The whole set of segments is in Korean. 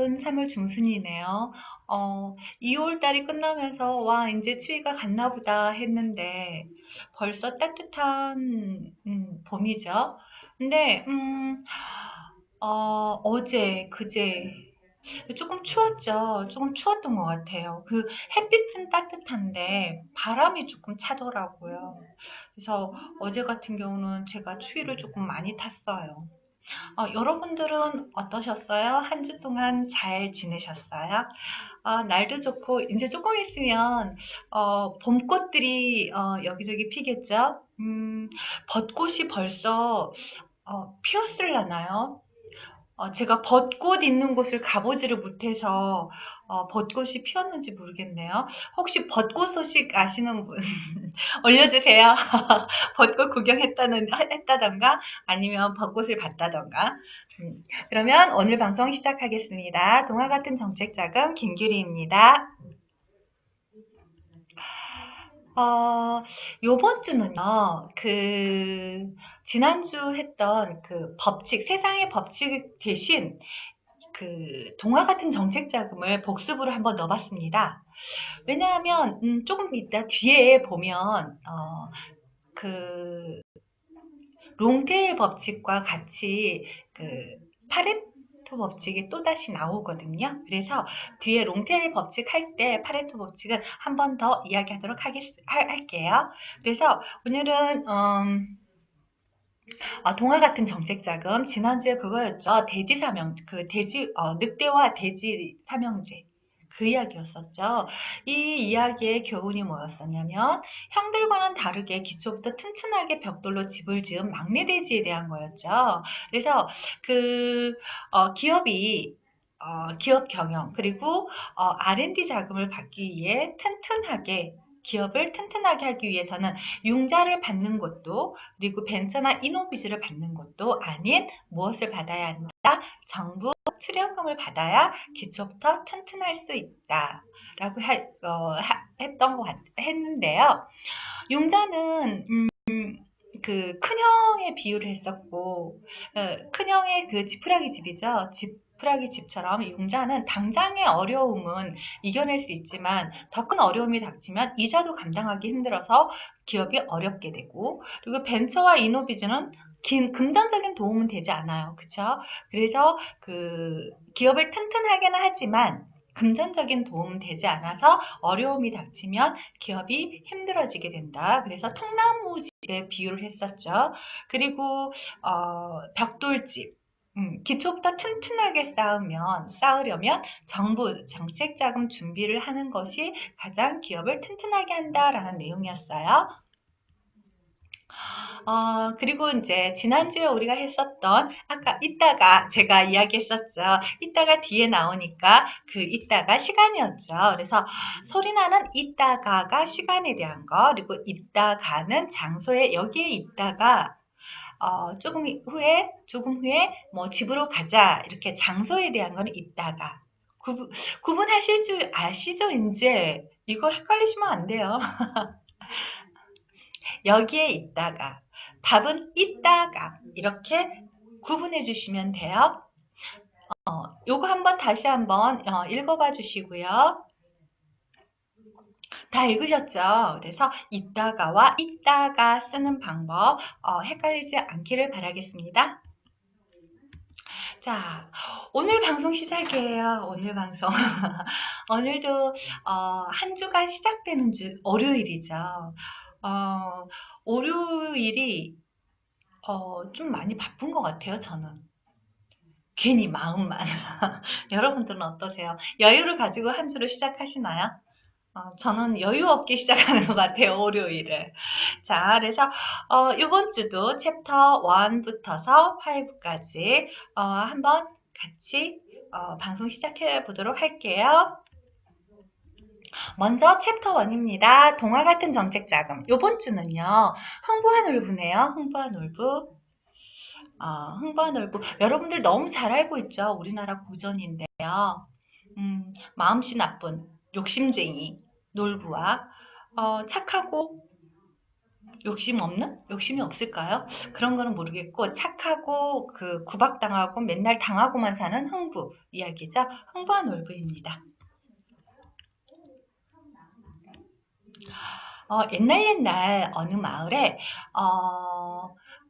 오늘은 3월 중순이네요. 2월 달이 끝나면서 와, 이제 추위가 갔나 보다 했는데 벌써 따뜻한 봄이죠. 근데 어제, 그제 조금 추웠죠. 조금 추웠던 것 같아요. 그 햇빛은 따뜻한데 바람이 조금 차더라고요. 그래서 어제 같은 경우는 제가 추위를 조금 많이 탔어요. 여러분들은 어떠셨어요? 한 주 동안 잘 지내셨어요? 날도 좋고, 이제 조금 있으면, 봄꽃들이, 여기저기 피겠죠? 벚꽃이 벌써, 피었을라나요? 제가 벚꽃 있는 곳을 가보지를 못해서, 벚꽃이 피었는지 모르겠네요. 혹시 벚꽃 소식 아시는 분 올려주세요. 벚꽃 했다던가, 아니면 벚꽃을 봤다던가. 그러면 오늘 방송 시작하겠습니다. 동화 같은 정책 자금 김규리입니다. 요번 주는요, 지난주 했던 그 법칙, 세상의 법칙 대신 동화 같은 정책 자금을 복습으로 한번 넣어봤습니다. 왜냐하면, 조금 이따 뒤에 보면, 그, 롱테일 법칙과 같이 파레토 법칙이 또다시 나오거든요. 그래서 뒤에 롱테일 법칙 할 때 파레토 법칙은 한 번 더 이야기하도록 할게요. 그래서 오늘은 동화 같은 정책 자금 지난주에 그거였죠. 늑대와 돼지 삼형제. 그 이야기였었죠. 이 이야기의 교훈이 뭐였었냐면 형들과는 다르게 기초부터 튼튼하게 벽돌로 집을 지은 막내 돼지에 대한 거였죠. 그래서 기업이 기업 경영 그리고 R&D 자금을 받기 위해 기업을 튼튼하게 하기 위해서는 융자를 받는 것도 그리고 벤처나 이노비즈를 받는 것도 아닌 무엇을 받아야 한다? 정부 출연금을 받아야 기초부터 튼튼할 수 있다. 라고 했는데요. 융자는 큰형의 비유를 했었고 큰형의 그 지푸라기 집이죠. 지푸라기 집처럼 융자는 당장의 어려움은 이겨낼 수 있지만 더 큰 어려움이 닥치면 이자도 감당하기 힘들어서 기업이 어렵게 되고 그리고 벤처와 이노비즈는 금전적인 도움은 되지 않아요. 그쵸? 그래서 기업을 튼튼하게는 하지만 금전적인 도움은 되지 않아서 어려움이 닥치면 기업이 힘들어지게 된다. 그래서 통나무집에 비유를 했었죠. 그리고 벽돌집. 기초부터 튼튼하게 쌓으려면 정부 정책 자금 준비를 하는 것이 가장 기업을 튼튼하게 한다라는 내용이었어요. 그리고 이제 지난주에 우리가 했었던 아까 이따가 제가 이야기했었죠. 이따가 뒤에 나오니까 이따가 시간이었죠. 그래서 소리나는 이따가가 시간에 대한 거 그리고 이따가는 장소에 여기에 있다가 조금 후에 뭐 집으로 가자 이렇게 장소에 대한 거는 이따가 구분하실 줄 아시죠? 이제 이거 헷갈리시면 안 돼요. 여기에 있다가 답은 이따가 이렇게 구분해 주시면 돼요. 요거 다시 한번 읽어봐 주시고요. 다 읽으셨죠? 그래서 이따가와 이따가 쓰는 방법 헷갈리지 않기를 바라겠습니다. 자, 오늘 방송 시작이에요. 오늘 방송. 오늘도 한 주가 시작되는 월요일이죠. 월요일이 좀 많이 바쁜 것 같아요, 저는. 괜히 마음만. 여러분들은 어떠세요? 여유를 가지고 한 주를 시작하시나요? 저는 여유 없게 시작하는 것 같아요, 월요일을. 자, 그래서, 이번 주도 챕터 1부터서 5까지, 한번 같이, 방송 시작해 보도록 할게요. 먼저 챕터 1입니다. 동화 같은 정책 자금. 이번 주는요, 흥부와 놀부네요. 흥부와 놀부. 흥부와 놀부. 여러분들 너무 잘 알고 있죠? 우리나라 고전인데요. 마음씨 나쁜 욕심쟁이 놀부와 착하고 욕심 없는? 욕심이 없을까요? 그런 거는 모르겠고 착하고 그 구박당하고 맨날 당하고만 사는 흥부 이야기죠. 흥부와 놀부입니다. 옛날 옛날 어느 마을에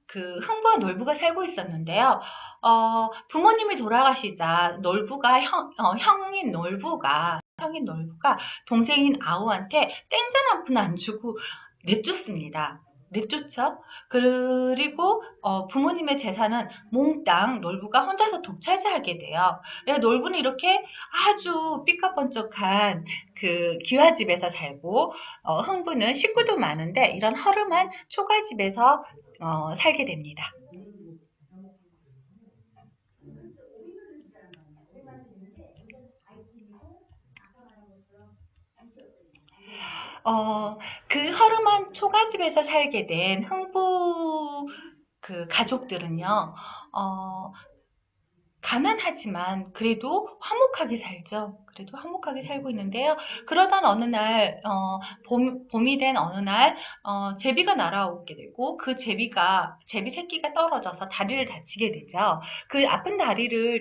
그 흥부와 놀부가 살고 있었는데요. 부모님이 돌아가시자 놀부가 형인 놀부가 동생인 아우한테 땡전 한 푼 안 주고 내쫓습니다. 내쫓죠. 그리고 부모님의 재산은 몽땅 놀부가 혼자서 독차지하게 돼요. 놀부는 이렇게 아주 삐까번쩍한 그 귀화집에서 살고 흥부는 식구도 많은데 이런 허름한 초가집에서 살게 됩니다. 어, 그 허름한 초가집에서 살게 된 흥부 그 가족들은요, 어, 가난하지만 그래도 화목하게 살죠. 그래도 화목하게 살고 있는데요. 그러던 어느 날, 봄이 된 어느 날, 제비가 날아오게 되고, 제비 새끼가 떨어져서 다리를 다치게 되죠. 그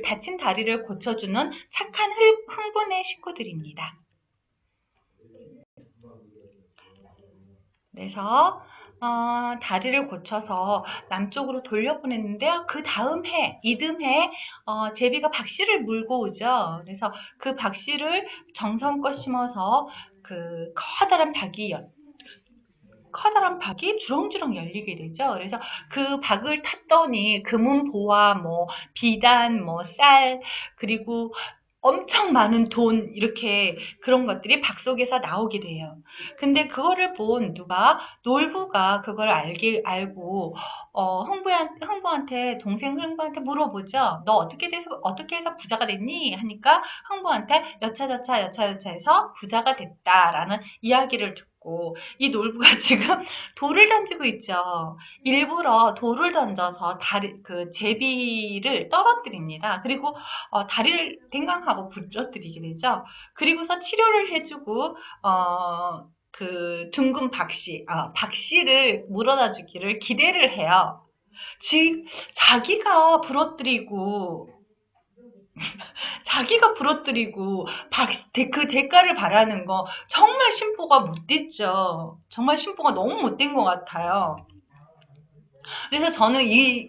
다친 다리를 고쳐주는 착한 흥분의 식구들입니다. 그래서 다리를 고쳐서 남쪽으로 돌려보냈는데요. 그 다음 해, 이듬해 제비가 박씨를 물고 오죠. 그래서 그 박씨를 정성껏 심어서 그 커다란 박이 주렁주렁 열리게 되죠. 그래서 그 박을 탔더니 금은보화, 뭐 비단, 뭐 쌀, 그리고 엄청 많은 돈 이렇게 그런 것들이 박 속에서 나오게 돼요. 근데 그거를 본 놀부가 그걸 알고 동생 흥부한테 물어보죠. 너 어떻게 해서 부자가 됐니? 하니까 흥부한테 여차저차 해서 부자가 됐다라는 이야기를 듣고 이 놀부가 지금 돌을 던지고 있죠. 일부러 돌을 던져서 그 제비를 떨어뜨립니다. 그리고 다리를 댕강하고 부러뜨리게 되죠. 그리고서 치료를 해주고 그 둥근 박씨를 물어다 주기를 기대를 해요. 즉 자기가 부러뜨리고 그 대가를 바라는 거 정말 심보가 못됐죠. 정말 심보가 너무 못된 것 같아요. 그래서 저는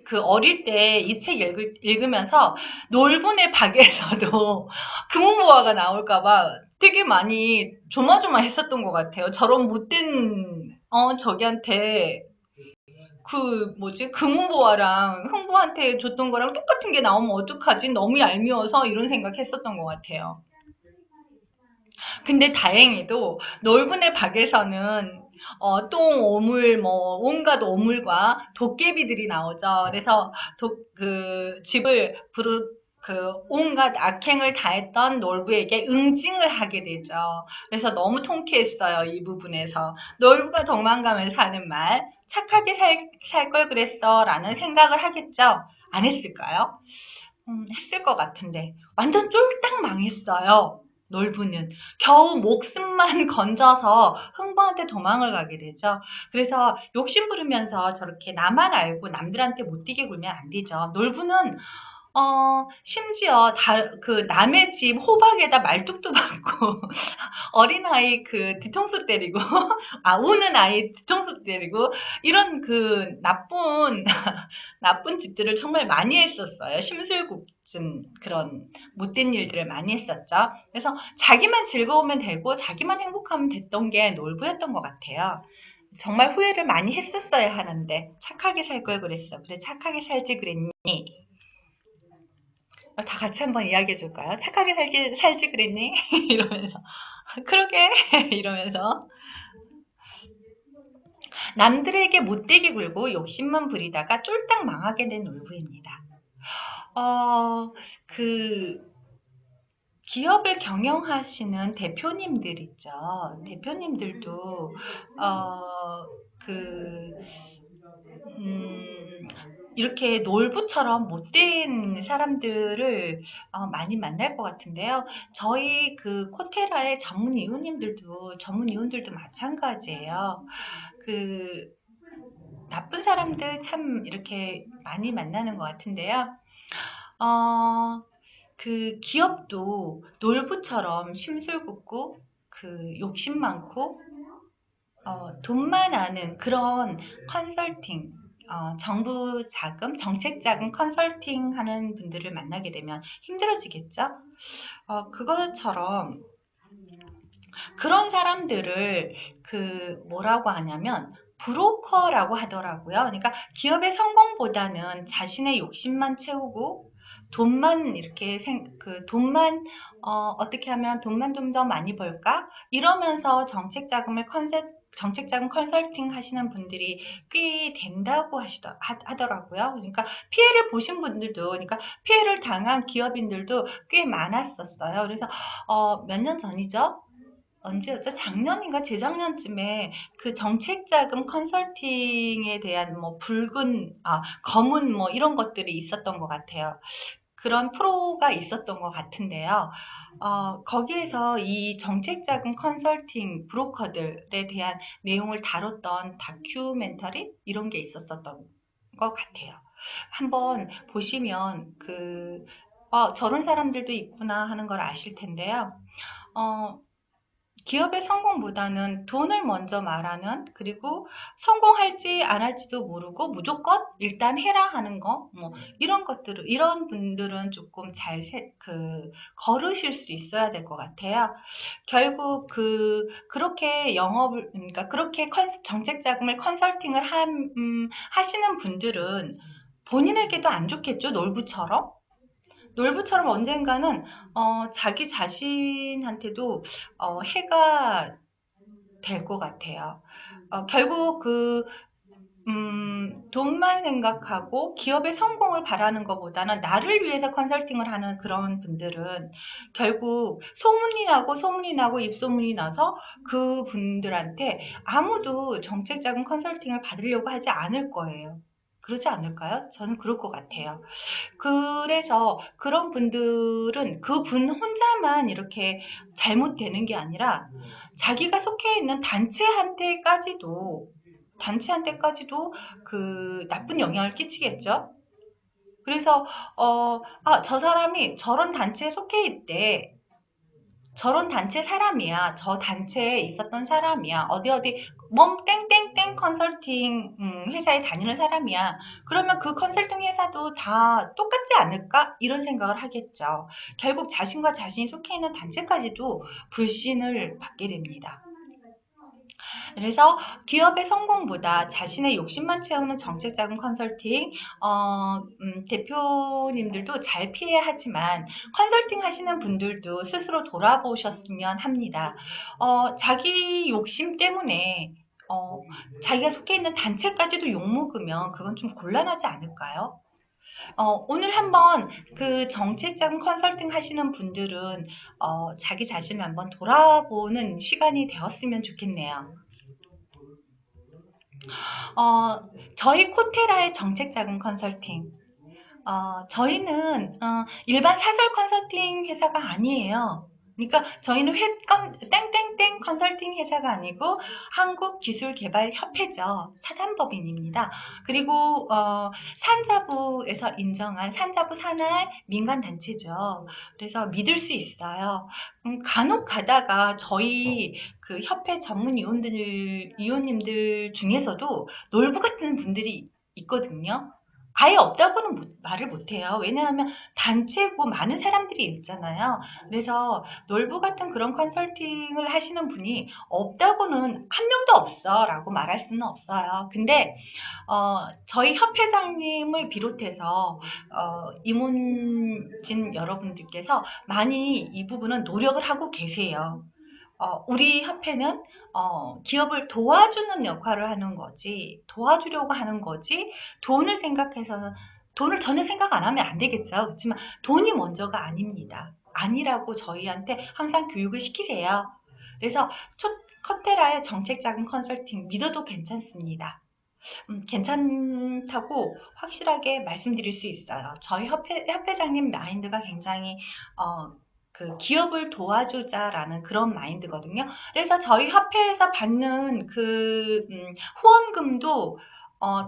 그 어릴 때 이 책 읽으면서 놀분의 박에서도 금은보화가 나올까봐 되게 많이 조마조마했었던 것 같아요. 저런 못된 저기한테 금은보화랑 흥부한테 줬던 거랑 똑같은 게 나오면 어떡하지? 너무 얄미워서 이런 생각했었던 것 같아요. 근데 다행히도 놀분의 박에서는 똥, 오물, 뭐 온갖 오물과 도깨비들이 나오죠. 그래서 집을 온갖 악행을 다했던 놀부에게 응징을 하게 되죠. 그래서 너무 통쾌했어요. 이 부분에서 놀부가 도망가면서 하는 말 착하게 살 걸 그랬어 라는 생각을 하겠죠. 안 했을까요? 했을 것 같은데 완전 쫄딱 망했어요. 놀부는 겨우 목숨만 건져서 흥부한테 도망을 가게 되죠. 그래서 욕심 부리면서 저렇게 나만 알고 남들한테 못 뛰게 굴면 안 되죠. 놀부는 심지어 그 남의 집 호박에다 말뚝도 박고 어린아이 그 뒤통수 때리고 우는 아이 뒤통수 때리고 이런 그 나쁜 짓들을 정말 많이 했었어요. 심술궂은 그런 못된 일들을 많이 했었죠. 그래서 자기만 즐거우면 되고 자기만 행복하면 됐던 게 놀부였던 것 같아요. 정말 후회를 많이 했었어야 하는데 착하게 살 걸 그랬어. 그래 착하게 살지 그랬니? 다 같이 한번 이야기해 줄까요? 착하게 살지 그랬니? 이러면서 그러게 이러면서 남들에게 못되게 굴고 욕심만 부리다가 쫄딱 망하게 된 놀부입니다. 그 기업을 경영하시는 대표님들 있죠. 대표님들도 그 음, 이렇게 놀부처럼 못된 사람들을 많이 만날 것 같은데요. 저희 그 코테라의 전문 이웃들도 마찬가지예요. 그 나쁜 사람들 참 이렇게 많이 만나는 것 같은데요. 어, 그 기업도 놀부처럼 심술궂고 그 욕심 많고 돈만 아는 그런 컨설팅, 정부 자금, 정책 자금 컨설팅 하는 분들을 만나게 되면 힘들어지겠죠? 그것처럼 그런 사람들을 그 뭐라고 하냐면 브로커라고 하더라고요. 그러니까 기업의 성공보다는 자신의 욕심만 채우고 돈만 이렇게 그 돈만 어떻게 하면 돈만 좀 더 많이 벌까? 이러면서 정책 자금 컨설팅 하시는 분들이 꽤 된다고 하더라고요. 그러니까 피해를 보신 분들도, 그러니까 피해를 당한 기업인들도 꽤 많았었어요. 그래서 몇 년 전이죠? 언제였죠? 작년인가 재작년쯤에 그 정책자금 컨설팅에 대한 뭐 검은 뭐 이런 것들이 있었던 것 같아요. 그런 프로가 있었던 것 같은데요. 거기에서 이 정책자금 컨설팅 브로커들에 대한 내용을 다뤘던 다큐멘터리 이런 게 있었었던 것 같아요. 한번 보시면 저런 사람들도 있구나 하는 걸 아실 텐데요. 어, 기업의 성공보다는 돈을 먼저 말하는, 그리고 성공할지 안 할지도 모르고 무조건 일단 해라 하는 거, 뭐 이런 분들은 조금 걸으실 수 있어야 될 것 같아요. 결국 그러니까 그렇게 정책 자금을 컨설팅을 하시는 분들은 본인에게도 안 좋겠죠, 놀부처럼. 놀부처럼 언젠가는 자기 자신한테도 해가 될 것 같아요. 결국 돈만 생각하고 기업의 성공을 바라는 것보다는 나를 위해서 컨설팅을 하는 그런 분들은 결국 소문이 나고 입소문이 나서 그 분들한테 아무도 정책자금 컨설팅을 받으려고 하지 않을 거예요. 그러지 않을까요? 저는 그럴 것 같아요. 그래서 그런 분들은 그분 혼자만 이렇게 잘못되는 게 아니라 자기가 속해 있는 단체한테까지도 그 나쁜 영향을 끼치겠죠. 그래서 저 사람이 저런 단체에 속해 있대. 저런 단체 사람이야. 저 단체에 있었던 사람이야. 어디 땡땡땡 컨설팅 회사에 다니는 사람이야. 그러면 그 컨설팅 회사도 다 똑같지 않을까? 이런 생각을 하겠죠. 결국 자신과 자신이 속해 있는 단체까지도 불신을 받게 됩니다. 그래서 기업의 성공보다 자신의 욕심만 채우는 정책자금 컨설팅, 대표님들도 잘 피해야 하지만 컨설팅 하시는 분들도 스스로 돌아보셨으면 합니다. 자기 욕심 때문에 자기가 속해 있는 단체까지도 욕먹으면 그건 좀 곤란하지 않을까요? 오늘 한번 그 정책자금 컨설팅 하시는 분들은 자기 자신을 한번 돌아보는 시간이 되었으면 좋겠네요. 저희 코테라의 정책자금 컨설팅. 저희는 일반 사설 컨설팅 회사가 아니에요. 그러니까 저희는 땡땡땡 컨설팅 회사가 아니고 한국기술개발협회죠. 사단법인입니다. 그리고 산자부에서 인정한 산자부 산하의 민간단체죠. 그래서 믿을 수 있어요. 간혹 가다가 저희 그 협회 위원님들 중에서도 놀부 같은 분들이 있거든요. 아예 없다고는 말을 못해요. 왜냐하면 단체고 많은 사람들이 있잖아요. 그래서 놀부 같은 그런 컨설팅을 하시는 분이 없다고는 한 명도 없어 라고 말할 수는 없어요. 근데 저희 협회장님을 비롯해서 임원진 여러분들께서 많이 이 부분은 노력을 하고 계세요. 우리 협회는 기업을 도와주는 역할을 하는 거지, 도와주려고 하는 거지, 돈을 전혀 생각 안 하면 안 되겠죠. 그렇지만 돈이 먼저가 아닙니다. 아니라고 저희한테 항상 교육을 시키세요. 그래서 커테라의 정책자금 컨설팅 믿어도 괜찮습니다. 괜찮다고 확실하게 말씀드릴 수 있어요. 저희 협회장님 마인드가 굉장히 그 기업을 도와주자라는 그런 마인드거든요. 그래서 저희 협회에서 받는 그 후원금도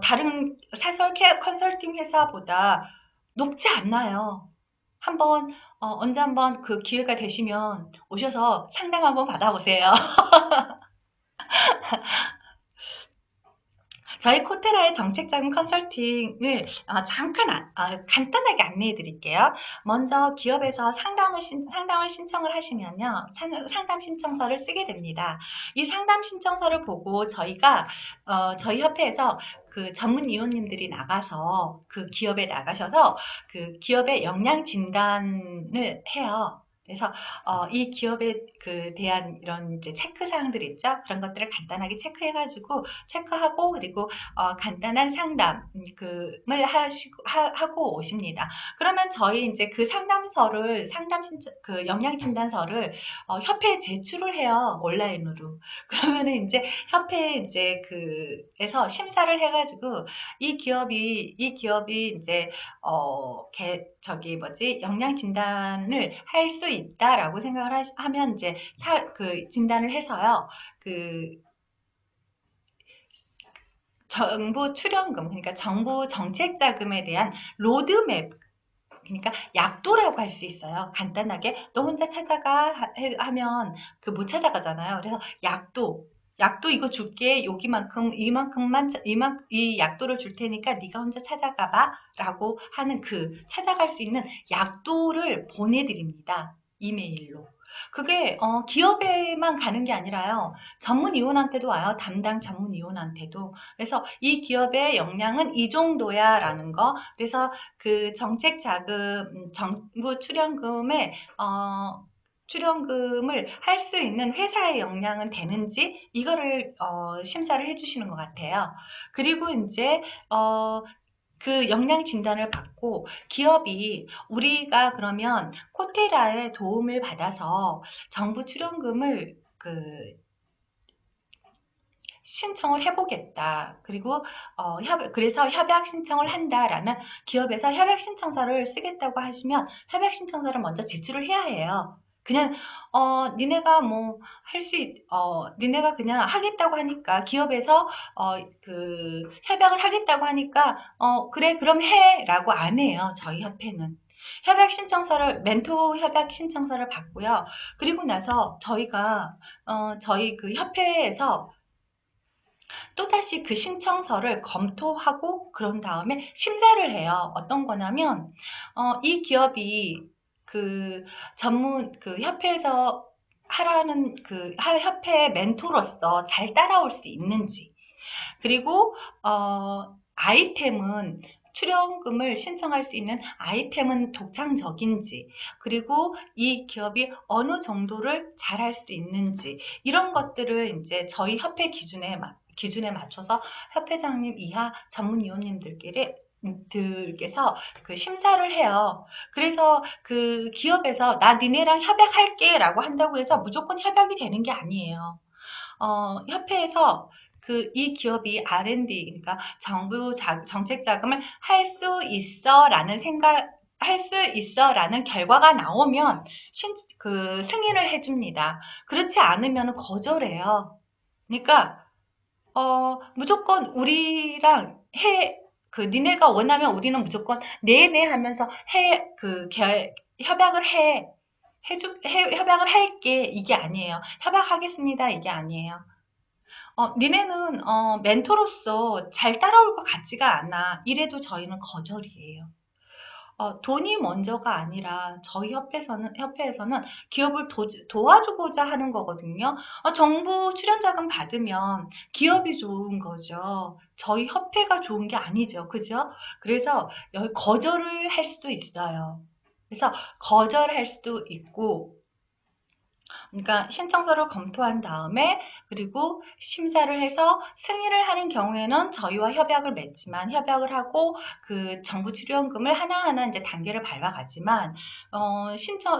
다른 사설 컨설팅 회사보다 높지 않나요? 한번, 언제 한번 그 기회가 되시면 오셔서 상담 한번 받아보세요. 저희 코테라의 정책자금 컨설팅을 잠깐 간단하게 안내해 드릴게요. 먼저 기업에서 상담을 신청을 하시면요. 상담 신청서를 쓰게 됩니다. 이 상담 신청서를 보고 저희 협회에서 그 전문 위원님들이 나가서 그 기업에 나가셔서 그 기업의 역량 진단을 해요. 그래서 이 기업에 대한 이런 이제 체크 사항들 있죠. 그런 것들을 간단하게 체크하고 그리고 간단한 상담을 하고 오십니다. 그러면 저희 이제 그 그 역량 진단서를 협회에 제출을 해요. 온라인으로. 그러면은 이제 협회 이제 그에서 심사를 해가지고 이 기업이 이제 역량 진단을 할 수 있다라고 생각을 하면 이제 그 진단을 해서요. 그 정부 출연금, 그러니까 정부 정책 자금에 대한 로드맵, 그러니까 약도라고 할 수 있어요. 간단하게 너 혼자 찾아가 하면 그 못 찾아가잖아요. 그래서 약도 이거 줄게. 여기만큼 이 약도를 줄 테니까 네가 혼자 찾아가 봐라고 하는 그 찾아갈 수 있는 약도를 보내드립니다. 이메일로. 그게 기업에만 가는 게 아니라요. 전문위원한테도 와요. 담당 전문위원한테도. 그래서 이 기업의 역량은 이 정도야라는 거. 그래서 그 정책 자금, 정부 출연금을 할 수 있는 회사의 역량은 되는지 이거를 심사를 해주시는 것 같아요. 그리고 이제 그 역량 진단을 받고 기업이 우리가 그러면 코테라의 도움을 받아서 정부 출연금을 신청을 해보겠다. 그리고 그래서 협약 신청을 한다라는 기업에서 협약 신청서를 쓰겠다고 하시면 협약 신청서를 먼저 제출을 해야 해요. 그냥 니네가 니네가 그냥 하겠다고 하니까 기업에서 협약을 하겠다고 하니까 그래 그럼 해라고 안 해요. 저희 협회는. 멘토 협약 신청서를 받고요. 그리고 나서 저희 그 협회에서 또다시 그 신청서를 검토하고 그런 다음에 심사를 해요. 어떤 거냐면 이 기업이 협회에서 하라는 협회 멘토로서 잘 따라올 수 있는지, 그리고 출연금을 신청할 수 있는 아이템은 독창적인지, 그리고 이 기업이 어느 정도를 잘할 수 있는지, 이런 것들을 이제 저희 협회 기준에 맞춰서 협회장님 이하 전문위원님들께서 그 심사를 해요. 그래서 그 기업에서 나 니네랑 협약할게 라고 한다고 해서 무조건 협약이 되는 게 아니에요. 협회에서 이 기업이 R&D, 그러니까 정부 정책 자금을 할 수 있어 라는 결과가 나오면 승인을 해줍니다. 그렇지 않으면 거절해요. 그러니까 무조건 우리랑 니네가 원하면 우리는 무조건 네네 하면서 협약을 협약을 할게. 이게 아니에요. 협약하겠습니다. 이게 아니에요. 니네는, 멘토로서 잘 따라올 것 같지가 않아. 이래도 저희는 거절이에요. 돈이 먼저가 아니라 저희 협회에서는 기업을 도와주고자 하는 거거든요. 정부 출연자금 받으면 기업이 좋은 거죠. 저희 협회가 좋은 게 아니죠. 그죠? 그래서 여기 거절을 할 수도 있어요. 그래서 거절할 수도 있고, 그러니까 신청서를 검토한 다음에 그리고 심사를 해서 승인을 하는 경우에는 저희와 협약을 맺지만 협약을 하고 그 정부 출연금을 하나하나 이제 단계를 밟아가지만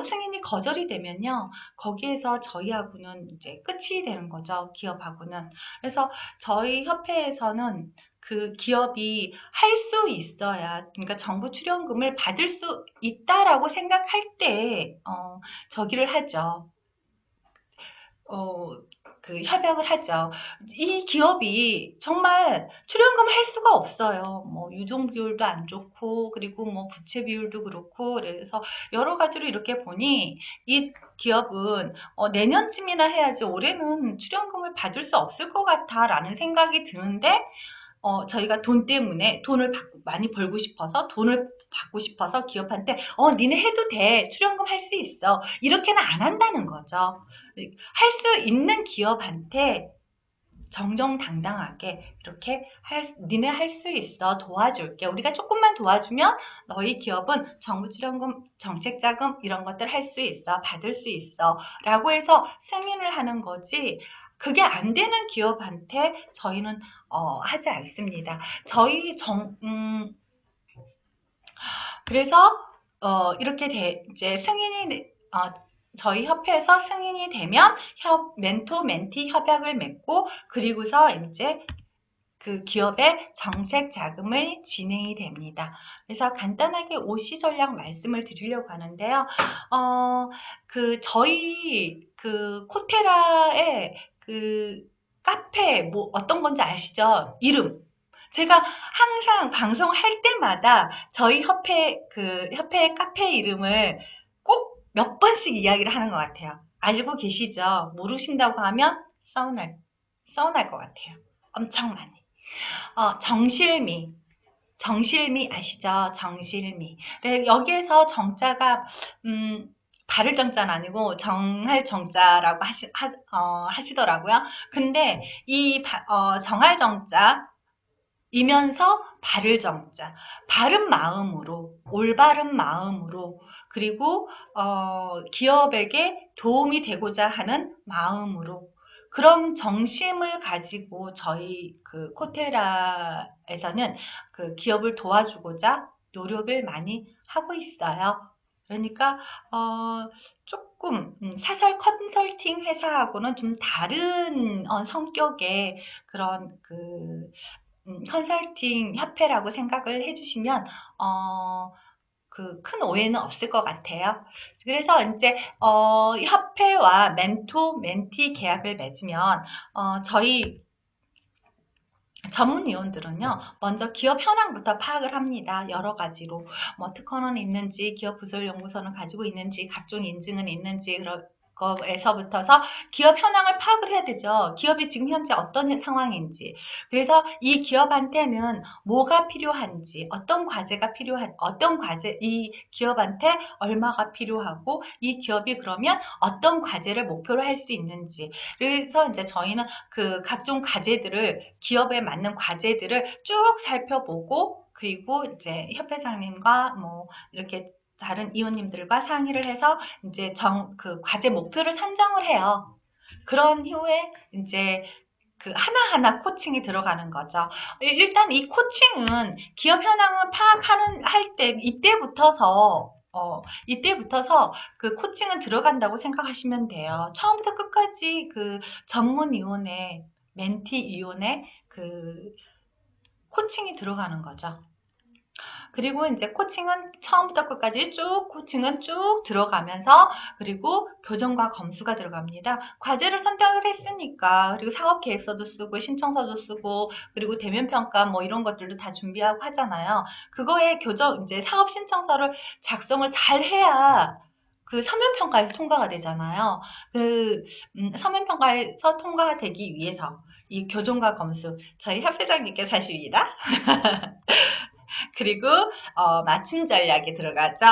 승인이 거절이 되면요 거기에서 저희하고는 이제 끝이 되는 거죠. 기업하고는. 그래서 저희 협회에서는 그 기업이 할 수 있어야, 그러니까 정부 출연금을 받을 수 있다라고 생각할 때 저기를 하죠. 어, 그 협약을 하죠. 이 기업이 정말 출연금 할 수가 없어요. 뭐 유동 비율도 안 좋고 그리고 뭐 부채 비율도 그렇고 그래서 여러 가지로 이렇게 보니 이 기업은 내년쯤이나 해야지 올해는 출연금을 받을 수 없을 것 같아라는 생각이 드는데 저희가 돈 때문에 많이 벌고 싶어서 돈을 받고 싶어서 기업한테 니네 해도 돼. 출연금 할 수 있어. 이렇게는 안 한다는 거죠. 할 수 있는 기업한테 정정당당하게 이렇게 니네 할 수 있어. 도와줄게. 우리가 조금만 도와주면 너희 기업은 정부 출연금, 정책자금 이런 것들 할 수 있어. 받을 수 있어. 라고 해서 승인을 하는 거지. 그게 안 되는 기업한테 저희는 하지 않습니다. 그래서 이렇게 이제 승인이 저희 협회에서 승인이 되면 멘토 멘티 협약을 맺고 그리고서 이제 그 기업의 정책 자금을 진행이 됩니다. 그래서 간단하게 OC 전략 말씀을 드리려고 하는데요. 저희 그 코테라의 그 카페 뭐 어떤 건지 아시죠? 이름. 제가 항상 방송할 때마다 저희 협회의 카페 이름을 꼭 몇 번씩 이야기를 하는 것 같아요. 알고 계시죠? 모르신다고 하면 서운할 것 같아요. 엄청 많이. 정실미 아시죠? 정실미. 네, 여기에서 정자가 바를 정자는 아니고 정할 정자라고 하시더라고요. 근데 이 정할 정자 이면서 바를 정자, 바른 마음으로, 올바른 마음으로, 그리고 기업에게 도움이 되고자 하는 마음으로 그런 정심을 가지고 저희 그 코테라에서는 그 기업을 도와주고자 노력을 많이 하고 있어요. 그러니까 조금 사설 컨설팅 회사하고는 좀 다른 성격의 그런 컨설팅 협회라고 생각을 해주시면 그 큰 오해는 없을 것 같아요. 그래서 이제 협회와 멘토 멘티 계약을 맺으면 저희 전문위원들은요, 먼저 기업 현황부터 파악을 합니다. 여러 가지로. 뭐, 특허는 있는지, 기업 부설 연구소는 가지고 있는지, 각종 인증은 있는지, 그런 거에서부터서 기업 현황을 파악을 해야 되죠. 기업이 지금 현재 어떤 상황인지. 그래서 이 기업한테는 뭐가 필요한지, 이 기업한테 얼마가 필요하고, 이 기업이 그러면 어떤 과제를 목표로 할 수 있는지. 그래서 이제 저희는 그 각종 기업에 맞는 과제들을 쭉 살펴보고, 그리고 이제 협회장님과 뭐, 이렇게 다른 이웃님들과 상의를 해서 이제 그 과제 목표를 선정을 해요. 그런 후에 이제 그 하나하나 코칭이 들어가는 거죠. 일단 이 코칭은 기업 현황을 이때부터서 그 코칭은 들어간다고 생각하시면 돼요. 처음부터 끝까지 그 전문위원회, 멘티위원회 그 코칭이 들어가는 거죠. 그리고 이제 처음부터 끝까지 코칭은 쭉 들어가면서 그리고 교정과 검수가 들어갑니다. 과제를 선택을 했으니까 그리고 사업계획서도 쓰고 신청서도 쓰고 그리고 대면평가 뭐 이런 것들도 다 준비하고 하잖아요. 그거에 이제 사업 신청서를 작성을 잘 해야 그 서면평가에서 통과가 되잖아요. 서면평가에서 통과되기 위해서 이 교정과 검수 저희 협회장님께서 하십니다. 그리고 맞춤 전략이 들어가죠.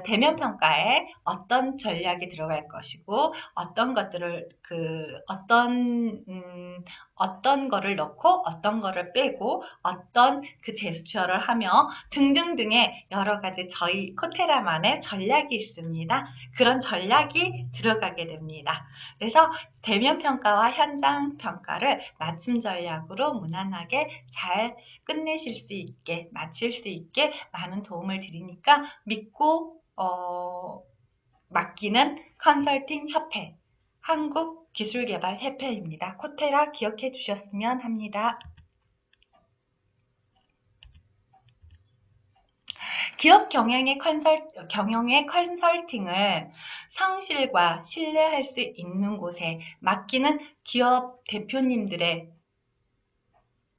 대면 평가에 어떤 전략이 들어갈 것이고 어떤 거를 넣고 어떤 거를 빼고 어떤 그 제스처를 하며 등등등의 여러 가지 저희 코테라만의 전략이 있습니다. 그런 전략이 들어가게 됩니다. 그래서 대면 평가와 현장 평가를 맞춤 전략으로 무난하게 잘 끝내실 수 있게, 마칠 수 있게 많은 도움을 드리니까 믿고 맡기는 컨설팅 협회, 한국기술개발협회입니다. 코테라 기억해 주셨으면 합니다. 기업 경영의 컨설팅을 성실과 신뢰할 수 있는 곳에 맡기는 기업 대표님들의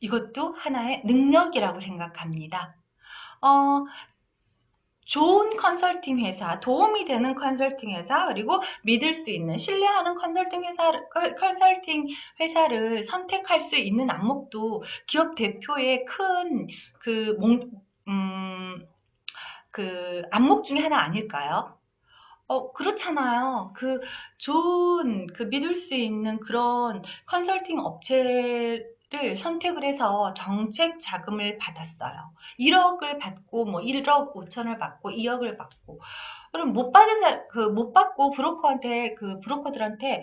이것도 하나의 능력이라고 생각합니다. 어, 좋은 컨설팅 회사, 도움이 되는 컨설팅 회사, 그리고 믿을 수 있는, 신뢰하는 컨설팅 회사를 선택할 수 있는 안목도 기업 대표의 큰, 그, 안목 중에 하나 아닐까요? 그렇잖아요. 좋은, 믿을 수 있는 그런 컨설팅 업체를 선택을 해서 정책 자금을 받았어요. 1억을 받고, 1억 5천을 받고, 2억을 받고. 그럼 못 받고 브로커들한테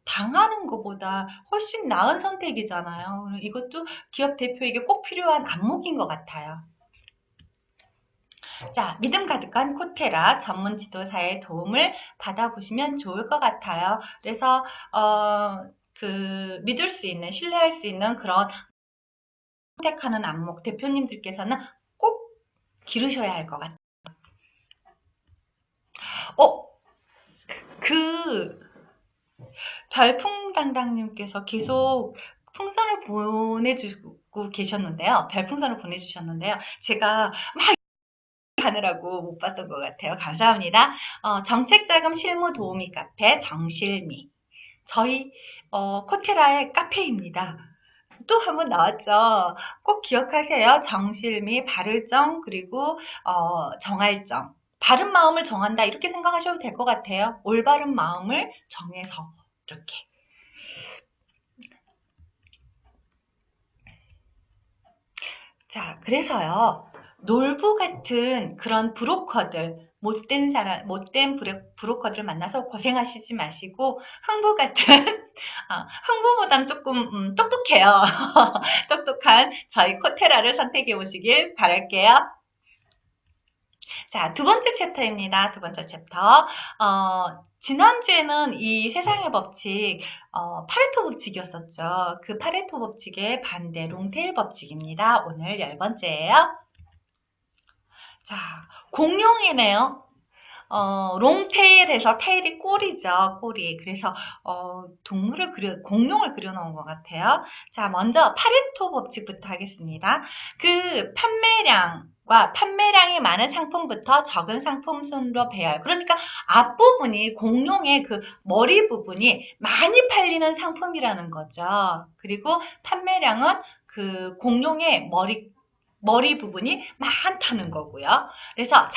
당하는 것보다 훨씬 나은 선택이잖아요. 이것도 기업 대표에게 꼭 필요한 안목인 것 같아요. 자, 믿음 가득한 코테라 전문 지도사의 도움을 받아보시면 좋을 것 같아요. 그래서 믿을 수 있는, 신뢰할 수 있는 그런 선택하는 안목 대표님들께서는 꼭 기르셔야 할 것 같아요. 그 별풍당당님께서 계속 풍선을 보내주고 계셨는데요. 별풍선을 보내주셨는데요. 제가 막 하느라고 못 봤던 것 같아요. 감사합니다. 정책자금 실무 도우미 카페 정실미. 저희 코테라의 카페입니다. 또 한 번 나왔죠. 꼭 기억하세요. 정실미, 바를정, 그리고 정할정. 바른 마음을 정한다 이렇게 생각하셔도 될 것 같아요. 올바른 마음을 정해서 이렇게. 자, 그래서요. 놀부 같은 그런 브로커들, 못된 브로커들을 만나서 고생하시지 마시고, 흥부 같은, 흥부보다는 조금, 똑똑해요. 똑똑한 저희 코테라를 선택해 보시길 바랄게요. 자, 두 번째 챕터입니다. 두 번째 챕터. 지난주에는 이 세상의 법칙, 파레토 법칙이었었죠. 그 파레토 법칙의 반대, 롱테일 법칙입니다. 오늘 10번째예요. 자, 공룡이네요. 롱테일에서 테일이 꼬리죠, 꼬리. 그래서, 공룡을 그려놓은 것 같아요. 자, 먼저 파레토 법칙부터 하겠습니다. 판매량이 많은 상품부터 적은 상품 순으로 배열. 그러니까 앞부분이 공룡의 머리 부분이 많이 팔리는 상품이라는 거죠. 그리고 판매량은 공룡의 머리 부분이 많다는 거고요. 그래서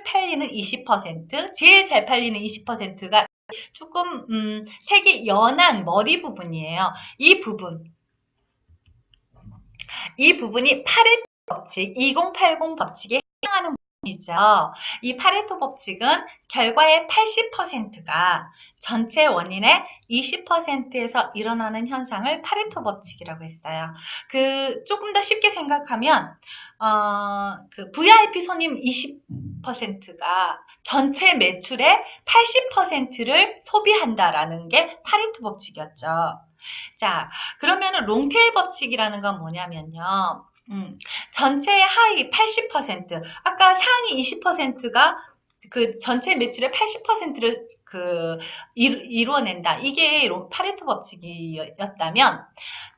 팔리는 20%, 제일 잘 팔리는 20%가 조금 색이 연한 머리 부분이에요. 이 부분이 파레토 법칙, 2080 법칙에 해당하는 부분이죠. 이 파레토 법칙은 결과의 80%가 전체 원인의 20%에서 일어나는 현상을 파레토 법칙이라고 했어요. 조금 더 쉽게 생각하면 VIP 손님 20%가 전체 매출의 80%를 소비한다라는 게 파레토 법칙이었죠. 자, 그러면은 롱테일 법칙이라는 건 뭐냐면요. 전체의 하위 80%, 아까 상위 20%가 전체 매출의 80%를 이루어낸다. 이게 파레토 법칙이었다면,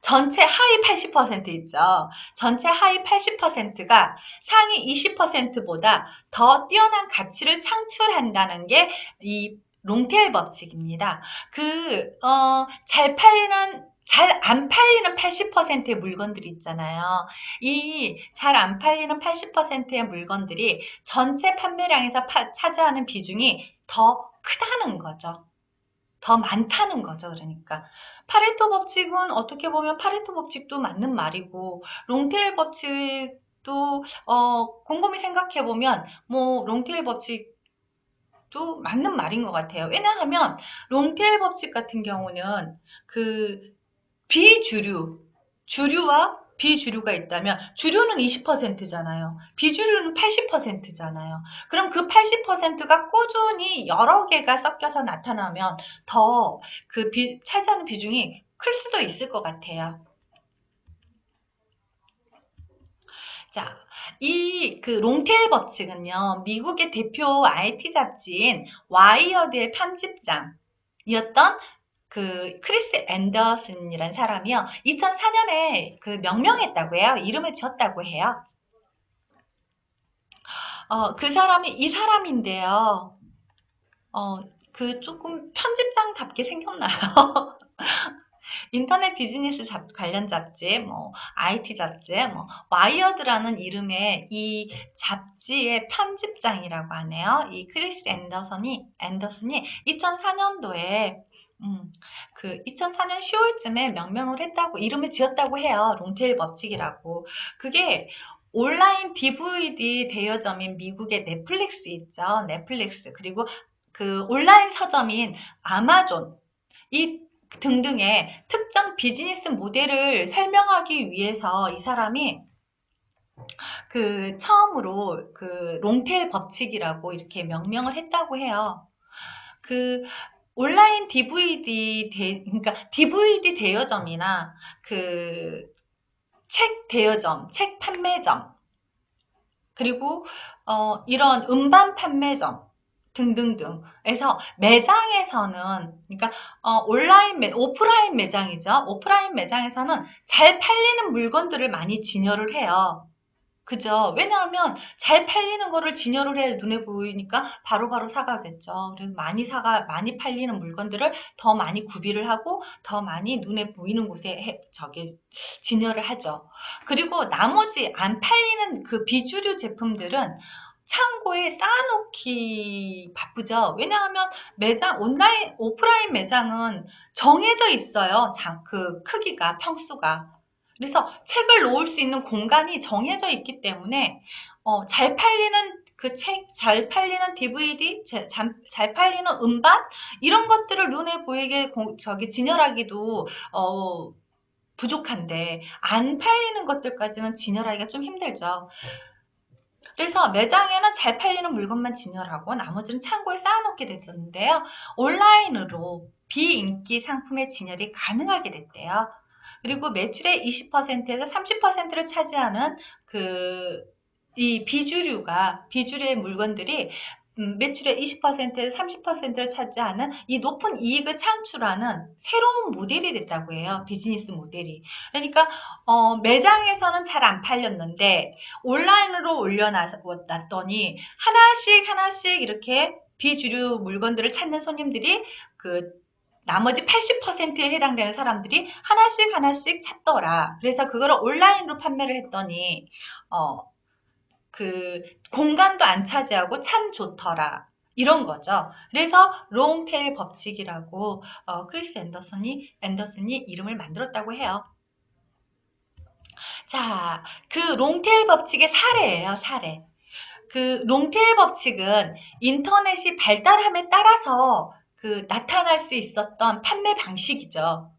전체 하위 80% 있죠. 전체 하위 80%가 상위 20%보다 더 뛰어난 가치를 창출한다는 게 이 롱테일 법칙입니다. 잘 안 팔리는 80%의 물건들이 있잖아요. 이 잘 안 팔리는 80%의 물건들이 전체 판매량에서 차지하는 비중이 더 크다는 거죠. 더 많다는 거죠. 그러니까 파레토 법칙은 어떻게 보면 파레토 법칙도 맞는 말이고 롱테일 법칙도 곰곰이 생각해 보면 롱테일 법칙도 맞는 말인 것 같아요. 왜냐하면 롱테일 법칙 같은 경우는 주류와 비주류가 있다면 주류는 20%잖아요. 비주류는 80%잖아요. 그럼 그 80%가 꾸준히 여러 개가 섞여서 나타나면 더 차지하는 비중이 클 수도 있을 것 같아요. 자, 이 그 롱테일 법칙은요, 미국의 대표 IT 잡지인 와이어드의 편집장이었던 그 크리스 앤더슨이라는 사람이요, 2004년에 그 명명했다고 해요. 이름을 지었다고 해요. 그 사람이 이 사람인데요. 어, 그 조금 편집장답게 생겼나요? 인터넷 비즈니스 관련 잡지, 뭐 IT 잡지, 뭐 와이어드라는 이름의 이 잡지의 편집장이라고 하네요. 이 크리스 앤더슨이 2004년도에 그 2004년 10월쯤에 명명을 했다고 이름을 지었다고 해요. 롱테일 법칙이라고. 그게 온라인 DVD 대여점인 미국의 넷플릭스 있죠. 넷플릭스 그리고 그 온라인 서점인 아마존 이 등등의 특정 비즈니스 모델을 설명하기 위해서 이 사람이 그 처음으로 그 롱테일 법칙이라고 이렇게 명명을 했다고 해요. 그 온라인 그러니까 DVD 대여점이나 그 책 대여점, 책 판매점, 그리고 이런 음반 판매점 등등등에서 매장에서는 그러니까 오프라인 매장이죠. 오프라인 매장에서는 잘 팔리는 물건들을 많이 진열을 해요. 그죠? 왜냐하면 잘 팔리는 거를 진열을 해야 눈에 보이니까 바로바로 사가겠죠. 그래서 많이 팔리는 물건들을 더 많이 구비를 하고 더 많이 눈에 보이는 곳에 진열을 하죠. 그리고 나머지 안 팔리는 그 비주류 제품들은 창고에 쌓아놓기 바쁘죠. 왜냐하면 오프라인 매장은 정해져 있어요. 그 크기가, 평수가. 그래서 책을 놓을 수 있는 공간이 정해져 있기 때문에 잘 팔리는 그 책, 잘 팔리는 DVD, 잘 팔리는 음반 이런 것들을 눈에 보이게 진열하기도 부족한데 안 팔리는 것들까지는 진열하기가 좀 힘들죠. 그래서 매장에는 잘 팔리는 물건만 진열하고 나머지는 창고에 쌓아놓게 됐었는데요. 온라인으로 비인기 상품의 진열이 가능하게 됐대요. 그리고 매출의 20%에서 30%를 차지하는 이 비주류의 물건들이 매출의 20%에서 30%를 차지하는 이 높은 이익을 창출하는 새로운 모델이 됐다고 해요. 비즈니스 모델이. 그러니까 매장에서는 잘 안 팔렸는데 온라인으로 올려놨더니 하나씩 이렇게 비주류 물건들을 찾는 손님들이 그 나머지 80%에 해당되는 사람들이 하나씩 찾더라. 그래서 그거를 온라인으로 판매를 했더니 그 공간도 안 차지하고 참 좋더라. 이런 거죠. 그래서 롱테일 법칙이라고 크리스 앤더슨이 이름을 만들었다고 해요. 자, 그 롱테일 법칙의 사례예요, 사례. 그 롱테일 법칙은 인터넷이 발달함에 따라서 그 나타날 수 있었던 판매 방식이죠.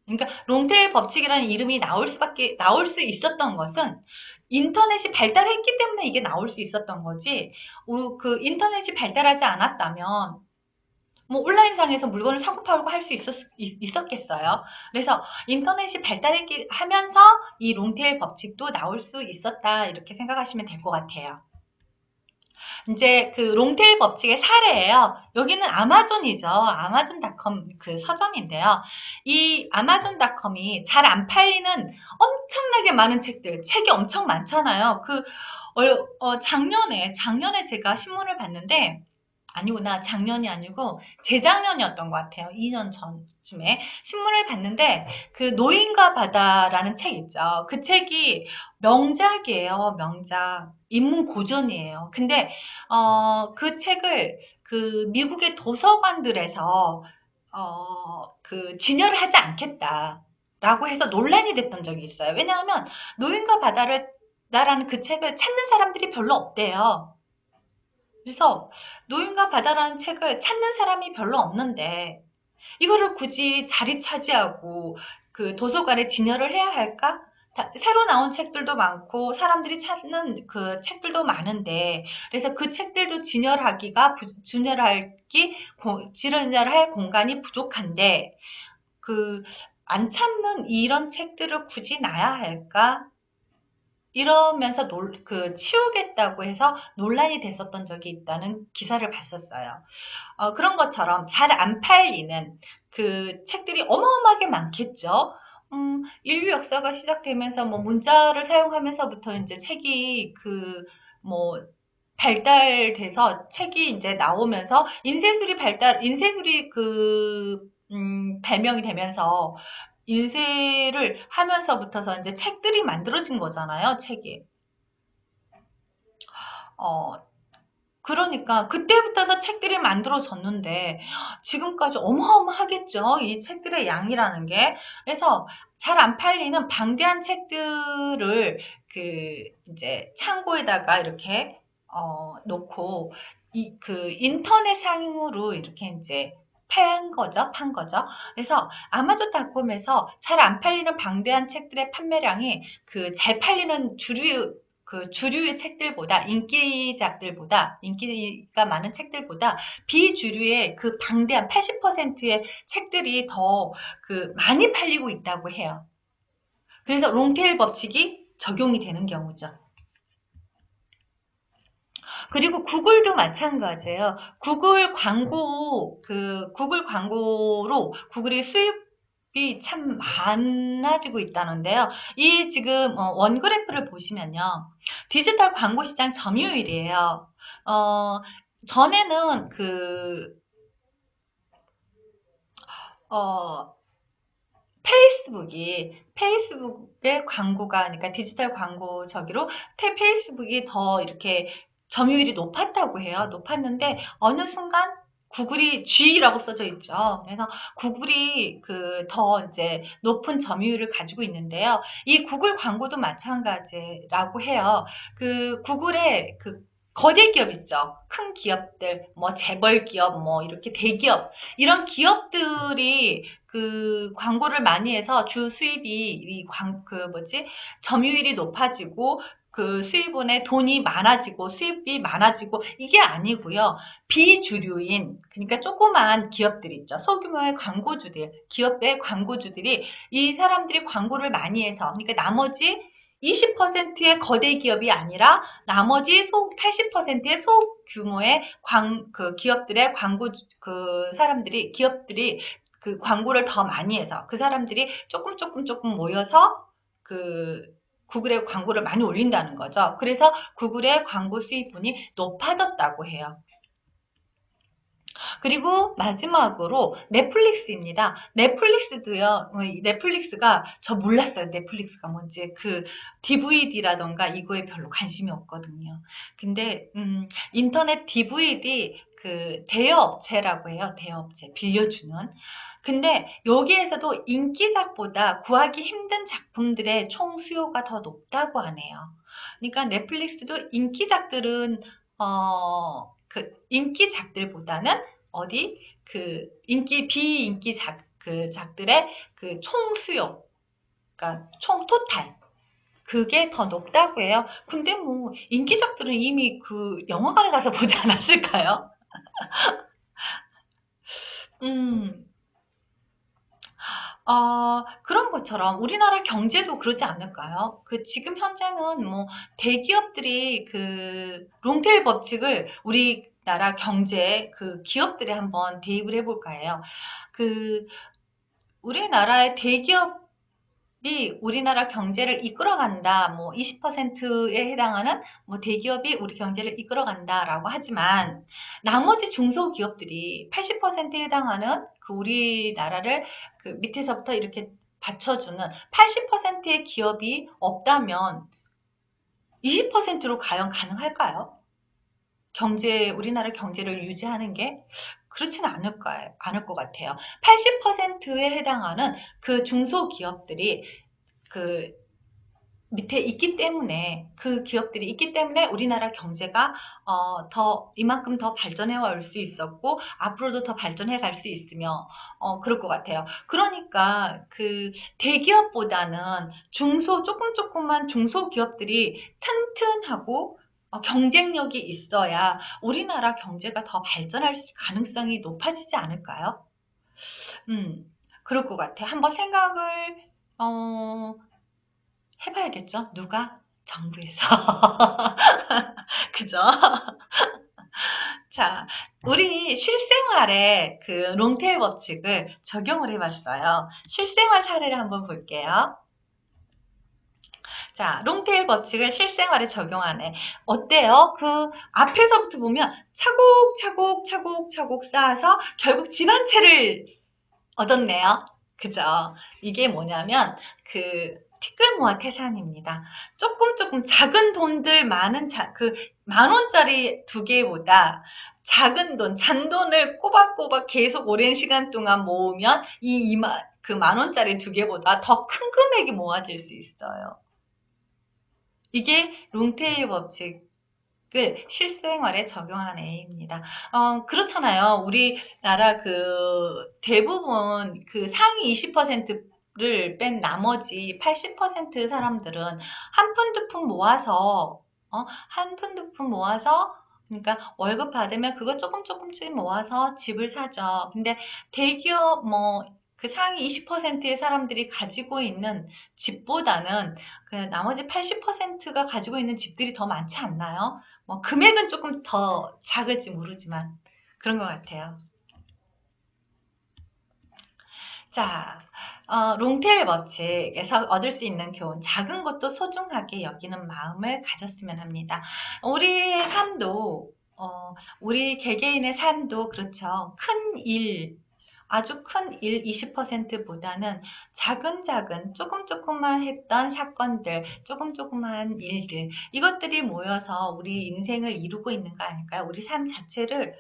그러니까 롱테일 법칙이라는 이름이 나올 수 있었던 것은 인터넷이 발달했기 때문에 이게 나올 수 있었던 거지. 그 인터넷이 발달하지 않았다면 뭐 온라인상에서 물건을 사고 팔고 할 수 있었겠어요. 그래서 인터넷이 하면서 이 롱테일 법칙도 나올 수 있었다 이렇게 생각하시면 될 것 같아요. 이제 그 롱테일 법칙의 사례예요. 여기는 아마존이죠. 아마존닷컴 그 서점인데요. 이 아마존닷컴이 잘 안 팔리는 엄청나게 많은 책이 엄청 많잖아요. 작년에 제가 신문을 봤는데, 아니구나. 작년이 아니고 재작년이었던 것 같아요. 2년 전쯤에 신문을 봤는데 그 노인과 바다라는 책 있죠. 그 책이 명작이에요. 명작. 인문 고전이에요. 근데 그 책을 그 미국의 도서관들에서 그 진열을 하지 않겠다. 라고 해서 논란이 됐던 적이 있어요. 왜냐하면 노인과 바다라는 그 책을 찾는 사람들이 별로 없대요. 그래서 노인과 바다라는 책을 찾는 사람이 별로 없는데 이거를 굳이 자리 차지하고 그 도서관에 진열을 해야 할까? 새로 나온 책들도 많고 사람들이 찾는 그 책들도 많은데 그래서 그 책들도 진열할 공간이 부족한데 그 안 찾는 이런 책들을 굳이 놔야 할까? 이러면서 치우겠다고 해서 논란이 됐었던 적이 있다는 기사를 봤었어요. 그런 것처럼 잘 안 팔리는 그 책들이 어마어마하게 많겠죠. 인류 역사가 시작되면서 뭐 문자를 사용하면서부터 이제 책이 뭐 발달돼서 책이 이제 나오면서 인쇄술이 발명이 되면서 인쇄를 하면서부터서 이제 책들이 만들어진 거잖아요, 책이. 어, 그러니까 그때부터서 책들이 만들어졌는데 지금까지 어마어마하겠죠. 이 책들의 양이라는 게. 그래서 잘 안 팔리는 방대한 책들을 이제 창고에다가 이렇게 놓고 인터넷상으로 이렇게 이제 판 거죠. 그래서 아마존닷컴에서 잘 안 팔리는 방대한 책들의 판매량이 잘 팔리는 주류의 책들보다, 인기가 많은 책들보다 비주류의 방대한 80%의 책들이 더 많이 팔리고 있다고 해요. 그래서 롱테일 법칙이 적용이 되는 경우죠. 그리고 구글도 마찬가지예요. 구글 광고로 구글이 수입이 참 많아지고 있다는데요. 이 지금 원그래프를 보시면요. 디지털 광고 시장 점유율이에요. 전에는 어, 페이스북의 광고가, 그러니까 디지털 광고 페이스북이 더 이렇게 점유율이 높았다고 해요. 높았는데, 어느 순간 구글이 G라고 써져 있죠. 그래서 구글이 더 이제 높은 점유율을 가지고 있는데요. 이 구글 광고도 마찬가지라고 해요. 구글의 거대 기업 있죠. 큰 기업들, 뭐 재벌 기업, 뭐 이렇게 대기업, 이런 기업들이 광고를 많이 해서 주 수입이 점유율이 높아지고 수입원의 돈이 많아지고 수입이 많아지고 이게 아니고요. 비주류인, 그러니까 조그만 기업들 있죠. 소규모의 기업의 광고주들이 이 사람들이 광고를 많이 해서, 그러니까 나머지 20%의 거대 기업이 아니라 나머지 80%의 소규모의 기업들의 기업들이 광고를 더 많이 해서 그 사람들이 조금 모여서 구글에 광고를 많이 올린다는 거죠. 그래서 구글의 광고 수입분이 높아졌다고 해요. 그리고 마지막으로 넷플릭스입니다. 넷플릭스가 저 몰랐어요. 넷플릭스가 뭔지. DVD라던가 이거에 별로 관심이 없거든요. 근데 인터넷 DVD 대여업체라고 해요. 대여업체 빌려주는. 근데 여기에서도 인기작보다 구하기 힘든 작품들의 총 수요가 더 높다고 하네요. 그러니까 넷플릭스도 인기작들보다는 비인기작들의 총 수요, 그러니까 총 토탈, 그게 더 높다고 해요. 근데 뭐, 인기작들은 이미 영화관에 가서 보지 않았을까요? 음, 그런 것처럼 우리나라 경제도 그러지 않을까요? 지금 현재는 뭐 대기업들이 롱테일 법칙을 우리나라 경제 기업들에 한번 대입을 해볼까 해요. 그 우리나라의 대기업이 우리나라 경제를 이끌어간다, 뭐 20%에 해당하는 뭐 대기업이 우리 경제를 이끌어간다라고 하지만 나머지 중소기업들이 80%에 해당하는 우리나라를 밑에서부터 이렇게 받쳐주는 80%의 기업이 없다면 20%로 과연 가능할까요? 우리나라 경제를 유지하는 게 그렇지는 않을 것 같아요. 80%에 해당하는 중소기업들이 그 밑에 있기 때문에 기업들이 있기 때문에 우리나라 경제가 이만큼 더 발전해 올 수 있었고 앞으로도 더 발전해 갈 수 있으며 그럴 것 같아요. 그러니까 대기업보다는 조금만 중소기업들이 튼튼하고 경쟁력이 있어야 우리나라 경제가 더 발전할 가능성이 높아지지 않을까요? 그럴 것 같아요. 한번 생각을 어, 해봐야겠죠? 누가? 정부에서. 그죠? 자, 우리 실생활에 그 롱테일 법칙을 적용을 해봤어요. 실생활 사례를 한번 볼게요. 자, 롱테일 법칙을 실생활에 적용하네. 어때요? 그 앞에서부터 보면 차곡차곡 차곡차곡 쌓아서 결국 집 한 채를 얻었네요. 그죠? 이게 뭐냐면 그 티끌모아 태산입니다. 조금 작은 돈들 많은 그 10,000원짜리 두 개보다 작은 돈, 잔돈을 꼬박꼬박 계속 오랜 시간 동안 모으면 그 10,000원짜리 두 개보다 더 큰 금액이 모아질 수 있어요. 이게 롱테일 법칙. 을 실생활에 적용한 A입니다. 그렇잖아요. 우리나라 그 대부분 그 상위 20%를 뺀 나머지 80% 사람들은 한 푼 두 푼 모아서 한 푼 두 푼 모아서 그러니까 월급 받으면 그거 조금씩 모아서 집을 사죠. 근데 대기업 뭐 그 상위 20%의 사람들이 가지고 있는 집보다는 그 나머지 80%가 가지고 있는 집들이 더 많지 않나요? 뭐 금액은 조금 더 작을지 모르지만 그런 것 같아요. 자, 롱테일 법칙에서 얻을 수 있는 교훈, 작은 것도 소중하게 여기는 마음을 가졌으면 합니다. 우리 삶도, 우리 개개인의 삶도 그렇죠. 큰 일, 아주 큰 일 20%보다는 작은 조금만 했던 사건들, 조금만 일들, 이것들이 모여서 우리 인생을 이루고 있는 거 아닐까요? 우리 삶 자체를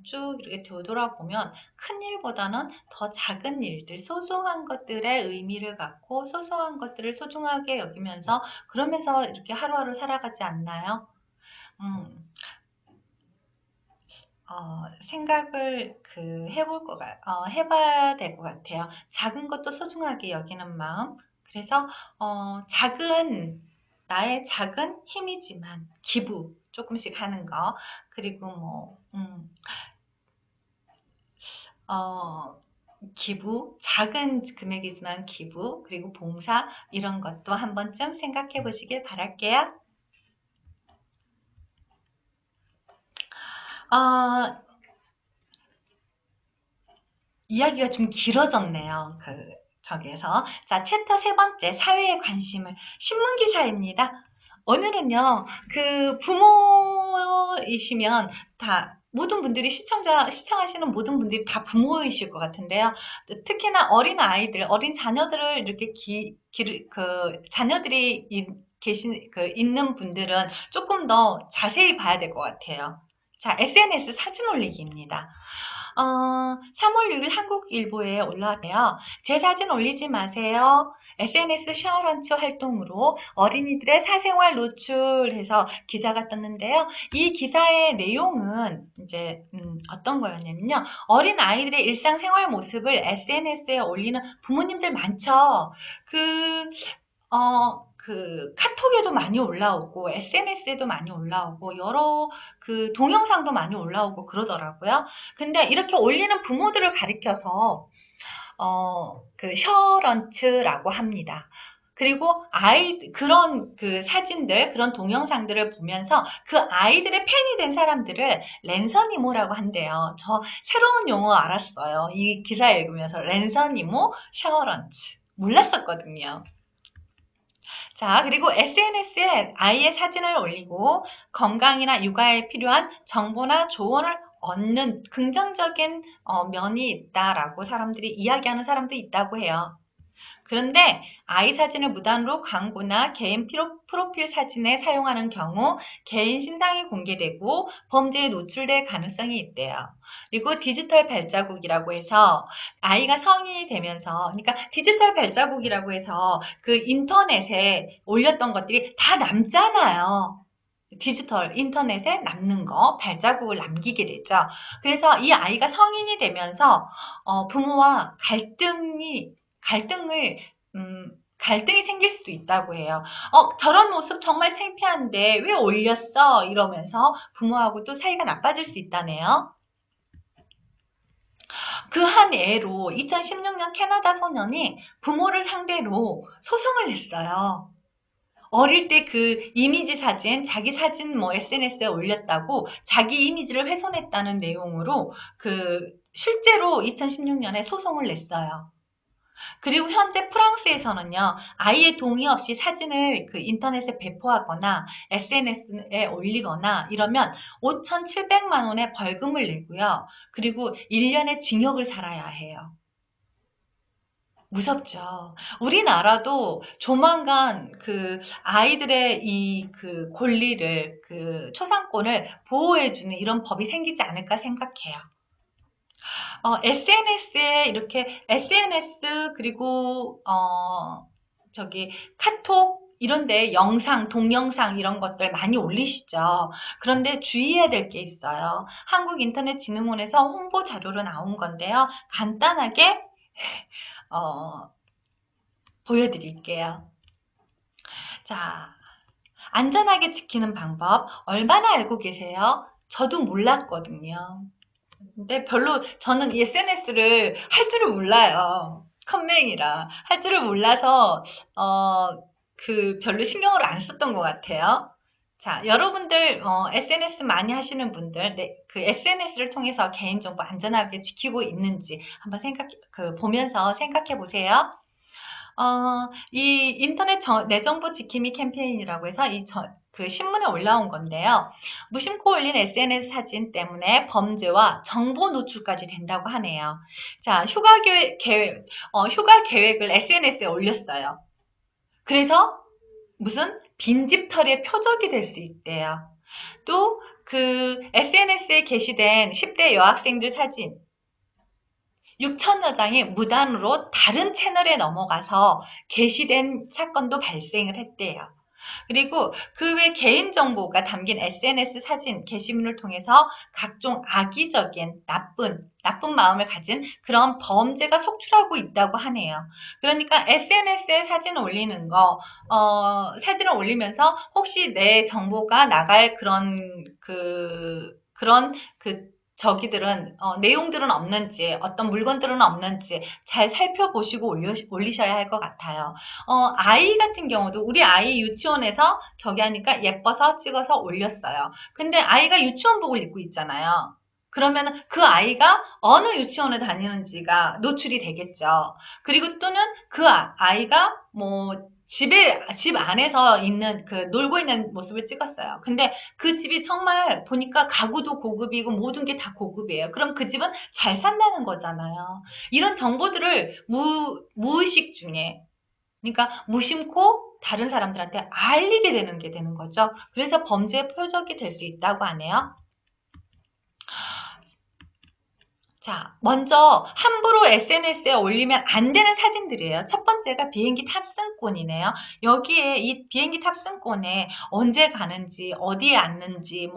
쭉 이렇게 되돌아보면 큰 일보다는 더 작은 일들, 소소한 것들의 의미를 갖고 소소한 것들을 소중하게 여기면서 그러면서 이렇게 하루하루 살아가지 않나요? 음, 생각을 해봐야 될 것 같아요. 작은 것도 소중하게 여기는 마음. 그래서, 나의 작은 힘이지만 기부 조금씩 하는 거. 그리고 어, 기부, 작은 금액이지만 기부, 그리고 봉사, 이런 것도 한 번쯤 생각해 보시길 바랄게요. 어, 이야기가 좀 길어졌네요. 저기에서. 자, 챕터 세 번째, 사회에 관심을. 신문 기사입니다. 오늘은요, 그 부모이시면 모든 분들이 시청하시는 모든 분들이 다 부모이실 것 같은데요. 특히나 어린 아이들, 어린 자녀들을 이렇게 자녀들이 있는 분들은 조금 더 자세히 봐야 될 것 같아요. 자, SNS 사진 올리기입니다. 3월 6일 한국일보에 올라왔대요. 제 사진 올리지 마세요. SNS 쉐어런치 활동으로 어린이들의 사생활 노출해서 기사가 떴는데요. 이 기사의 내용은 이제 어떤 거였냐면요. 어린 아이들의 일상생활 모습을 SNS에 올리는 부모님들 많죠. 카톡에도 많이 올라오고, SNS에도 많이 올라오고, 여러 동영상도 많이 올라오고 그러더라고요. 근데 이렇게 올리는 부모들을 가리켜서, 셔런츠라고 합니다. 그리고 그런 사진들, 그런 동영상들을 보면서 그 아이들의 팬이 된 사람들을 랜서니모라고 한대요. 저 새로운 용어 알았어요. 이 기사 읽으면서 랜서니모, 셔런츠. 몰랐었거든요. 자, 그리고 SNS에 아이의 사진을 올리고 건강이나 육아에 필요한 정보나 조언을 얻는 긍정적인 면이 있다라고 사람들이 이야기하는 사람도 있다고 해요. 그런데 아이 사진을 무단으로 광고나 개인 프로필 사진에 사용하는 경우 개인 신상이 공개되고 범죄에 노출될 가능성이 있대요. 그리고 디지털 발자국이라고 해서 아이가 성인이 되면서, 그러니까 디지털 발자국이라고 해서 그 인터넷에 올렸던 것들이 다 남잖아요. 디지털 인터넷에 남는 거, 발자국을 남기게 되죠. 그래서 이 아이가 성인이 되면서 부모와 갈등을 갈등이 생길 수도 있다고 해요. 저런 모습 정말 창피한데 왜 올렸어? 이러면서 부모하고 또 사이가 나빠질 수 있다네요. 그 한 예로 2016년 캐나다 소년이 부모를 상대로 소송을 냈어요. 어릴 때 그 이미지 사진, 자기 사진 뭐 SNS에 올렸다고 자기 이미지를 훼손했다는 내용으로 실제로 2016년에 소송을 냈어요. 그리고 현재 프랑스에서는요, 아이의 동의 없이 사진을 그 인터넷에 배포하거나 SNS에 올리거나 이러면 5,700만 원의 벌금을 내고요. 그리고 1년의 징역을 살아야 해요. 무섭죠. 우리나라도 조만간 그 아이들의 이 그 권리를, 그 초상권을 보호해주는 이런 법이 생기지 않을까 생각해요. SNS에 이렇게 SNS 그리고 카톡 이런데 영상, 동영상 이런 것들 많이 올리시죠. 그런데 주의해야 될 게 있어요. 한국인터넷진흥원에서 홍보 자료로 나온 건데요. 간단하게 어, 보여드릴게요. 자, 안전하게 지키는 방법 얼마나 알고 계세요? 저도 몰랐거든요. 근데 별로 저는 SNS를 할 줄을 몰라요. 컴맹이라 할 줄을 몰라서 별로 신경을 안 썼던 것 같아요. 자, 여러분들 SNS 많이 하시는 분들, 네, 그 SNS를 통해서 개인정보 안전하게 지키고 있는지 한번 보면서 생각해 보세요. 이 인터넷 내정보 지킴이 캠페인이라고 해서 그 신문에 올라온 건데요. 무심코 올린 SNS 사진 때문에 범죄와 정보 노출까지 된다고 하네요. 자, 휴가 계획을 SNS에 올렸어요. 그래서 무슨 빈집털이의 표적이 될 수 있대요. 또 그 SNS에 게시된 10대 여학생들 사진, 6천여 장이 무단으로 다른 채널에 넘어가서 게시된 사건도 발생을 했대요. 그리고 그 외 개인정보가 담긴 SNS 사진 게시물을 통해서 각종 악의적인 나쁜 마음을 가진 그런 범죄가 속출하고 있다고 하네요. 그러니까 SNS에 사진을 올리면서 혹시 내 정보가 나갈 그런 내용들은 없는지, 어떤 물건들은 없는지 잘 살펴보시고 올리셔야 할 것 같아요. 아이 같은 경우도 우리 아이 유치원에서 저기 하니까 예뻐서 찍어서 올렸어요. 근데 아이가 유치원복을 입고 있잖아요. 그러면 그 아이가 어느 유치원에 다니는지가 노출이 되겠죠. 그리고 또는 그 아이가 뭐 집 안에서 놀고 있는 모습을 찍었어요. 근데 그 집이 정말 보니까 가구도 고급이고 모든 게 다 고급이에요. 그럼 그 집은 잘 산다는 거잖아요. 이런 정보들을 무의식 중에, 그러니까 무심코 다른 사람들한테 알리게 되는 게 되는 거죠. 그래서 범죄의 표적이 될 수 있다고 하네요. 자, 먼저 함부로 SNS에 올리면 안 되는 사진들이에요. 첫 번째가 비행기 탑승권이네요. 여기에 이 비행기 탑승권에 언제 가는지, 어디에 앉는지,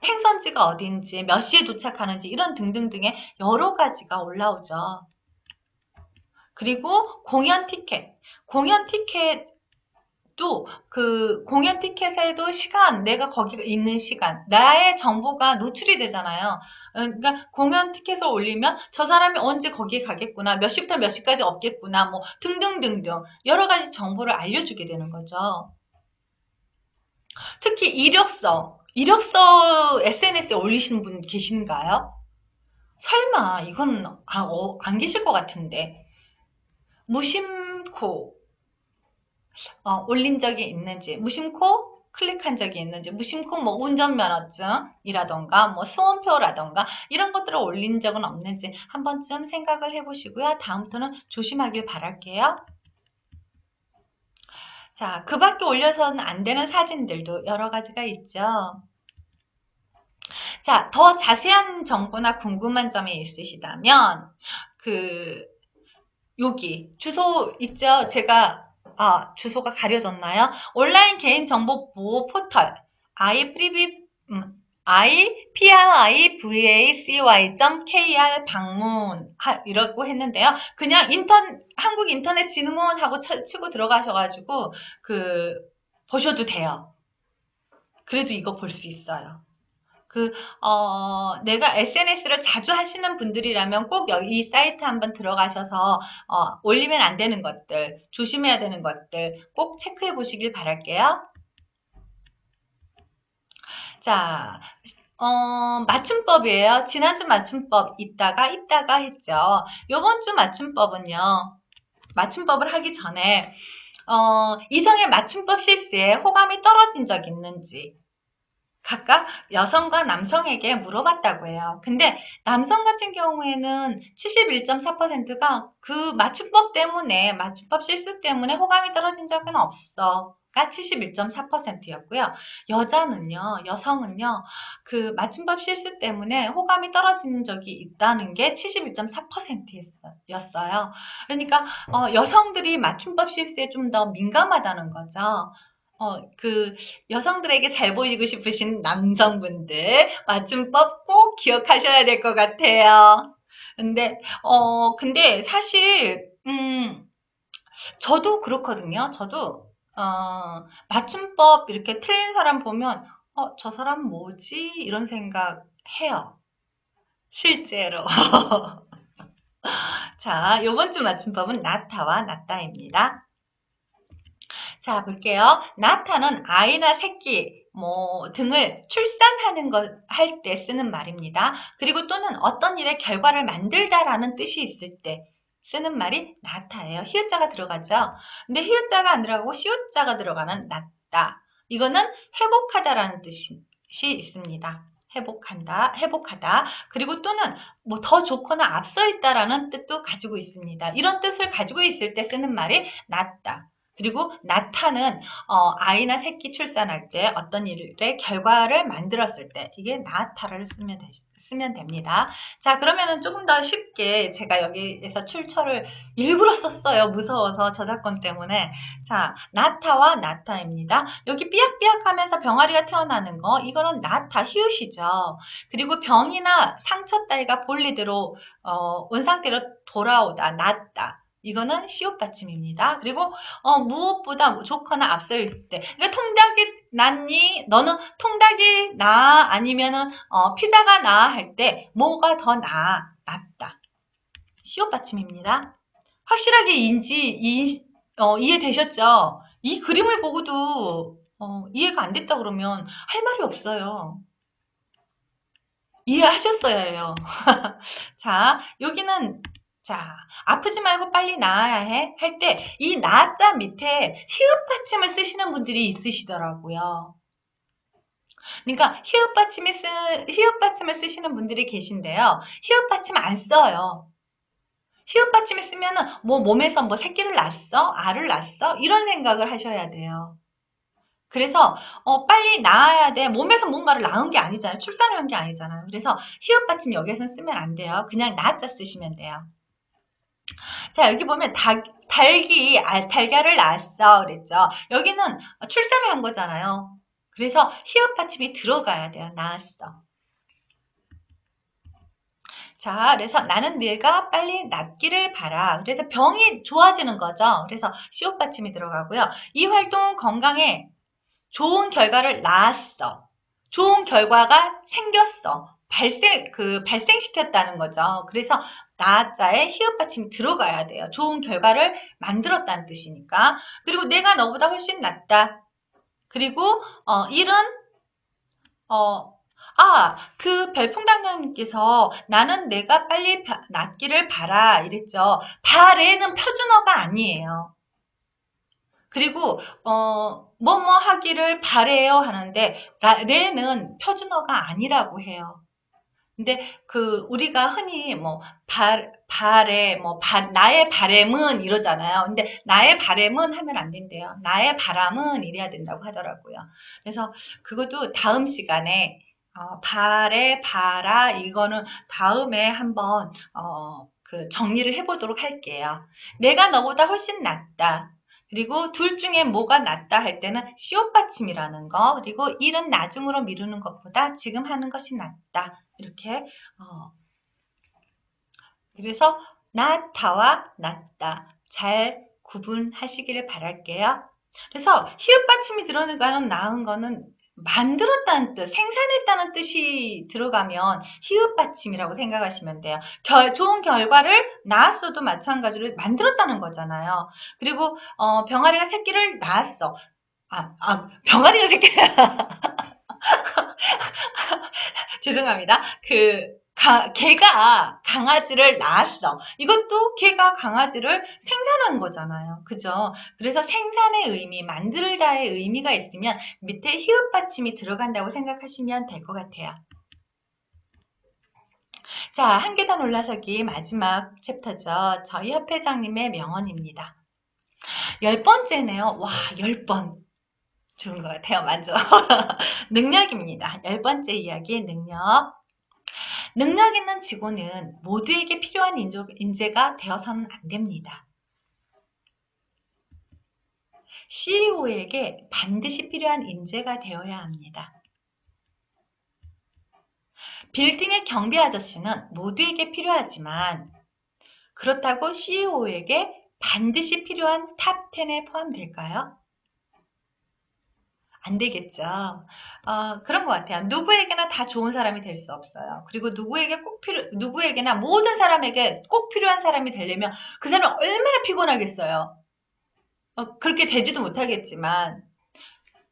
행선지가 어딘지, 몇 시에 도착하는지 이런 등등등의 여러 가지가 올라오죠. 그리고 공연 티켓. 공연 티켓에도 내가 거기 있는 시간, 나의 정보가 노출이 되잖아요. 그러니까 공연 티켓을 올리면 저 사람이 언제 거기에 가겠구나, 몇 시부터 몇 시까지 없겠구나, 뭐 등등등등 여러 가지 정보를 알려주게 되는 거죠. 특히 이력서 SNS에 올리시는 분 계신가요? 설마 이건 안 계실 것 같은데. 무심코 올린 적이 있는지, 무심코 클릭한 적이 있는지, 무심코 뭐 운전면허증이라던가 뭐 수험표라던가 이런 것들을 올린 적은 없는지 한 번쯤 생각을 해보시고요. 다음부터는 조심하길 바랄게요. 자, 그 밖에 올려서는 안 되는 사진들도 여러 가지가 있죠. 자, 더 자세한 정보나 궁금한 점이 있으시다면 여기 주소 있죠? 주소가 가려졌나요? 온라인 개인정보보호 포털 iprivacy.kr 방문이라고 했는데요. 그냥 한국인터넷진흥원하고 치고 들어가셔가지고 보셔도 돼요. 그래도 이거 볼 수 있어요. 내가 SNS를 자주 하시는 분들이라면 꼭 여기 이 사이트 한번 들어가셔서 올리면 안 되는 것들, 조심해야 되는 것들 꼭 체크해 보시길 바랄게요. 자, 맞춤법이에요. 지난주 맞춤법 이따가 했죠. 요번 주 맞춤법은요. 맞춤법을 하기 전에 이성의 맞춤법 실수에 호감이 떨어진 적 있는지 각각 여성과 남성에게 물어봤다고 해요. 근데 남성 같은 경우에는 71.4%가 그 맞춤법 때문에, 맞춤법 실수 때문에 호감이 떨어진 적은 없어. 가 71.4%였고요. 여성은요, 그 맞춤법 실수 때문에 호감이 떨어진 적이 있다는 게 71.4%였어요. 그러니까, 여성들이 맞춤법 실수에 좀 더 민감하다는 거죠. 그 여성들에게 잘 보이고 싶으신 남성분들 맞춤법 꼭 기억하셔야 될 것 같아요. 근데 사실 저도 그렇거든요. 저도 맞춤법 이렇게 틀린 사람 보면 저 사람 뭐지? 이런 생각 해요. 실제로. 자, 요번 주 맞춤법은 나타와 나따입니다. 자, 볼게요. 나타는 아이나 새끼, 등을 출산하는 할 때 쓰는 말입니다. 그리고 또는 어떤 일의 결과를 만들다라는 뜻이 있을 때 쓰는 말이 나타예요. 히읗자가 들어가죠. 근데 히읗자가 안 들어가고 시옷자가 들어가는 나타. 이거는 회복하다라는 뜻이 있습니다. 회복하다. 그리고 또는 더 좋거나 앞서 있다라는 뜻도 가지고 있습니다. 이런 뜻을 가지고 있을 때 쓰는 말이 낫다. 그리고 나타는 아이나 새끼 출산할 때 어떤 일의 결과를 만들었을 때 이게 나타를 쓰면 됩니다. 자, 그러면은 조금 더 쉽게 제가 여기에서 출처를 일부러 썼어요. 무서워서 저작권 때문에. 자, 나타와 나타입니다. 여기 삐약삐약하면서 병아리가 태어나는 거 이거는 나타 히읗이죠. 그리고 병이나 상처 따위가 본리대로 원상태로 돌아오다 나타. 이거는 시옷 받침입니다. 그리고 무엇보다 좋거나 앞서 있을 때 그러니까 통닭이 낫니? 너는 통닭이 나 아니면은 피자가 나 할 때 뭐가 더 낫다. 시옷 받침입니다. 확실하게 이해되셨죠? 이 그림을 보고도 이해가 안 됐다 그러면 할 말이 없어요. 이해하셨어야 해요. 자, 여기는 자, 아프지 말고 빨리 나아야 해. 할 때, 이 나자 밑에 히읗 받침을 쓰시는 분들이 있으시더라고요. 그러니까, 히읗 받침을 쓰시는 분들이 계신데요. 히읗 받침 안 써요. 히읗 받침을 쓰면은, 몸에서 새끼를 낳았어? 알을 낳았어? 이런 생각을 하셔야 돼요. 그래서, 빨리 낳아야 돼. 몸에서 뭔가를 낳은 게 아니잖아요. 출산을 한 게 아니잖아요. 그래서, 히읗 받침 여기서는 쓰면 안 돼요. 그냥 나자 쓰시면 돼요. 자, 여기 보면 달걀을 낳았어. 그랬죠. 여기는 출산을 한 거잖아요. 그래서 히읗 받침이 들어가야 돼요. 낳았어. 자, 그래서 나는 네가 빨리 낫기를 바라. 그래서 병이 좋아지는 거죠. 그래서 시옷 받침이 들어가고요. 이 활동 건강에 좋은 결과를 낳았어. 좋은 결과가 생겼어. 발생시켰다는 거죠. 그래서 나자에 히읗 받침이 들어가야 돼요. 좋은 결과를 만들었다는 뜻이니까. 그리고 내가 너보다 훨씬 낫다. 그리고 일은 그 별풍당님께서 나는 내가 빨리 낫기를 바라 이랬죠. 바래는 표준어가 아니에요. 그리고 뭐뭐 하기를 바래요 하는데 레는 표준어가 아니라고 해요. 근데 우리가 흔히 나의 바램은 이러잖아요. 근데 나의 바램은 하면 안 된대요. 나의 바람은 이래야 된다고 하더라고요. 그래서 그것도 다음 시간에 바래 바라 이거는 다음에 한번 정리를 해보도록 할게요. 내가 너보다 훨씬 낫다. 그리고 둘 중에 뭐가 낫다 할 때는 시옷 받침이라는 거, 그리고 일은 나중으로 미루는 것보다 지금 하는 것이 낫다. 이렇게 그래서 낫다와 낫다 잘 구분하시기를 바랄게요. 그래서 히읗 받침이 들어가는 나은 거는 만들었다는 뜻, 생산했다는 뜻이 들어가면 히읗 받침이라고 생각하시면 돼요. 좋은 결과를 낳았어도 마찬가지로 만들었다는 거잖아요. 그리고 병아리가 새끼를 낳았어. 병아리가 새끼 죄송합니다. 개가 강아지를 낳았어. 이것도 개가 강아지를 생산한 거잖아요. 그죠? 그래서 생산의 의미, 만들다의 의미가 있으면 밑에 히읗 받침이 들어간다고 생각하시면 될 것 같아요. 자, 한 계단 올라서기 마지막 챕터죠. 저희 협회장님의 명언입니다. 10번째네요. 와, 10번. 좋은 것 같아요. 맞죠? 능력입니다. 10번째 이야기, 능력. 능력 있는 직원은 모두에게 필요한 인재가 되어서는 안 됩니다. CEO에게 반드시 필요한 인재가 되어야 합니다. 빌딩의 경비 아저씨는 모두에게 필요하지만 그렇다고 CEO에게 반드시 필요한 탑 10에 포함될까요? 안 되겠죠. 그런 것 같아요. 누구에게나 다 좋은 사람이 될 수 없어요. 그리고 누구에게나 모든 사람에게 꼭 필요한 사람이 되려면 그 사람이 얼마나 피곤하겠어요. 그렇게 되지도 못하겠지만,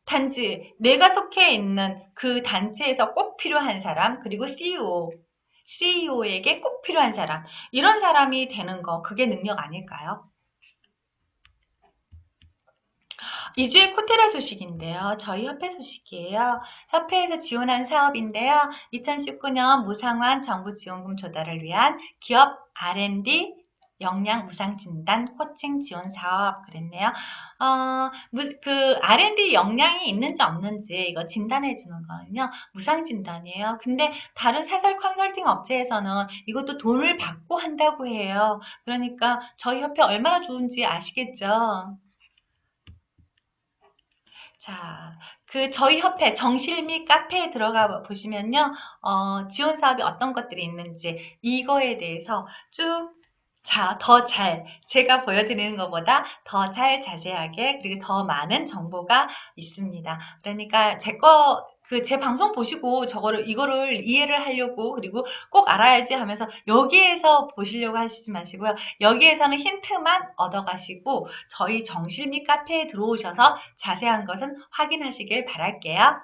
단지 내가 속해 있는 그 단체에서 꼭 필요한 사람, 그리고 CEO에게 꼭 필요한 사람, 이런 사람이 되는 거, 그게 능력 아닐까요? 2주의 코테라 소식인데요. 저희 협회 소식이에요. 협회에서 지원한 사업인데요. 2019년 무상환 정부 지원금 조달을 위한 기업 R&D 역량 무상 진단 코칭 지원 사업 그랬네요. R&D 역량이 있는지 없는지 이거 진단해 주는 거는요. 무상 진단이에요. 근데 다른 사설 컨설팅 업체에서는 이것도 돈을 받고 한다고 해요. 그러니까 저희 협회 얼마나 좋은지 아시겠죠? 자, 저희 협회 정실 및 카페에 들어가 보시면요, 지원 사업이 어떤 것들이 있는지 이거에 대해서 쭉 제가 보여드리는 것보다 더 잘 자세하게, 그리고 더 많은 정보가 있습니다. 그러니까 제 방송 보시고 이거를 이해를 하려고, 그리고 꼭 알아야지 하면서 여기에서 보시려고 하시지 마시고요. 여기에서는 힌트만 얻어가시고, 저희 정실 및 카페에 들어오셔서 자세한 것은 확인하시길 바랄게요.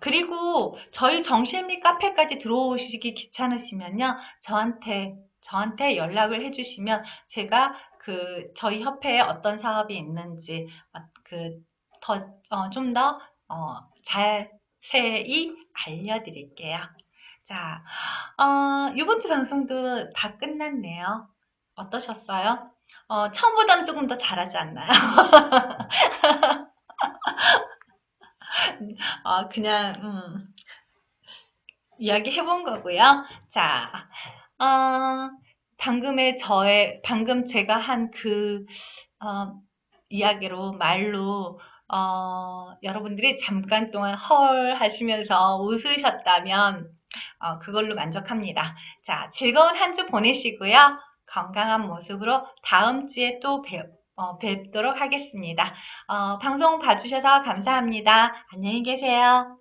그리고 저희 정실 및 카페까지 들어오시기 귀찮으시면요. 저한테 연락을 해주시면 제가 저희 협회에 어떤 사업이 있는지 좀 더 자세히 알려드릴게요. 자, 이번 주 방송도 다 끝났네요. 어떠셨어요? 처음보다는 조금 더 잘하지 않나요? 그냥 이야기 해본 거고요. 자, 어, 방금 제가 한 이야기로, 말로, 여러분들이 잠깐 동안 헐 하시면서 웃으셨다면, 그걸로 만족합니다. 자, 즐거운 한 주 보내시고요. 건강한 모습으로 다음 주에 또 뵙도록 하겠습니다. 방송 봐주셔서 감사합니다. 안녕히 계세요.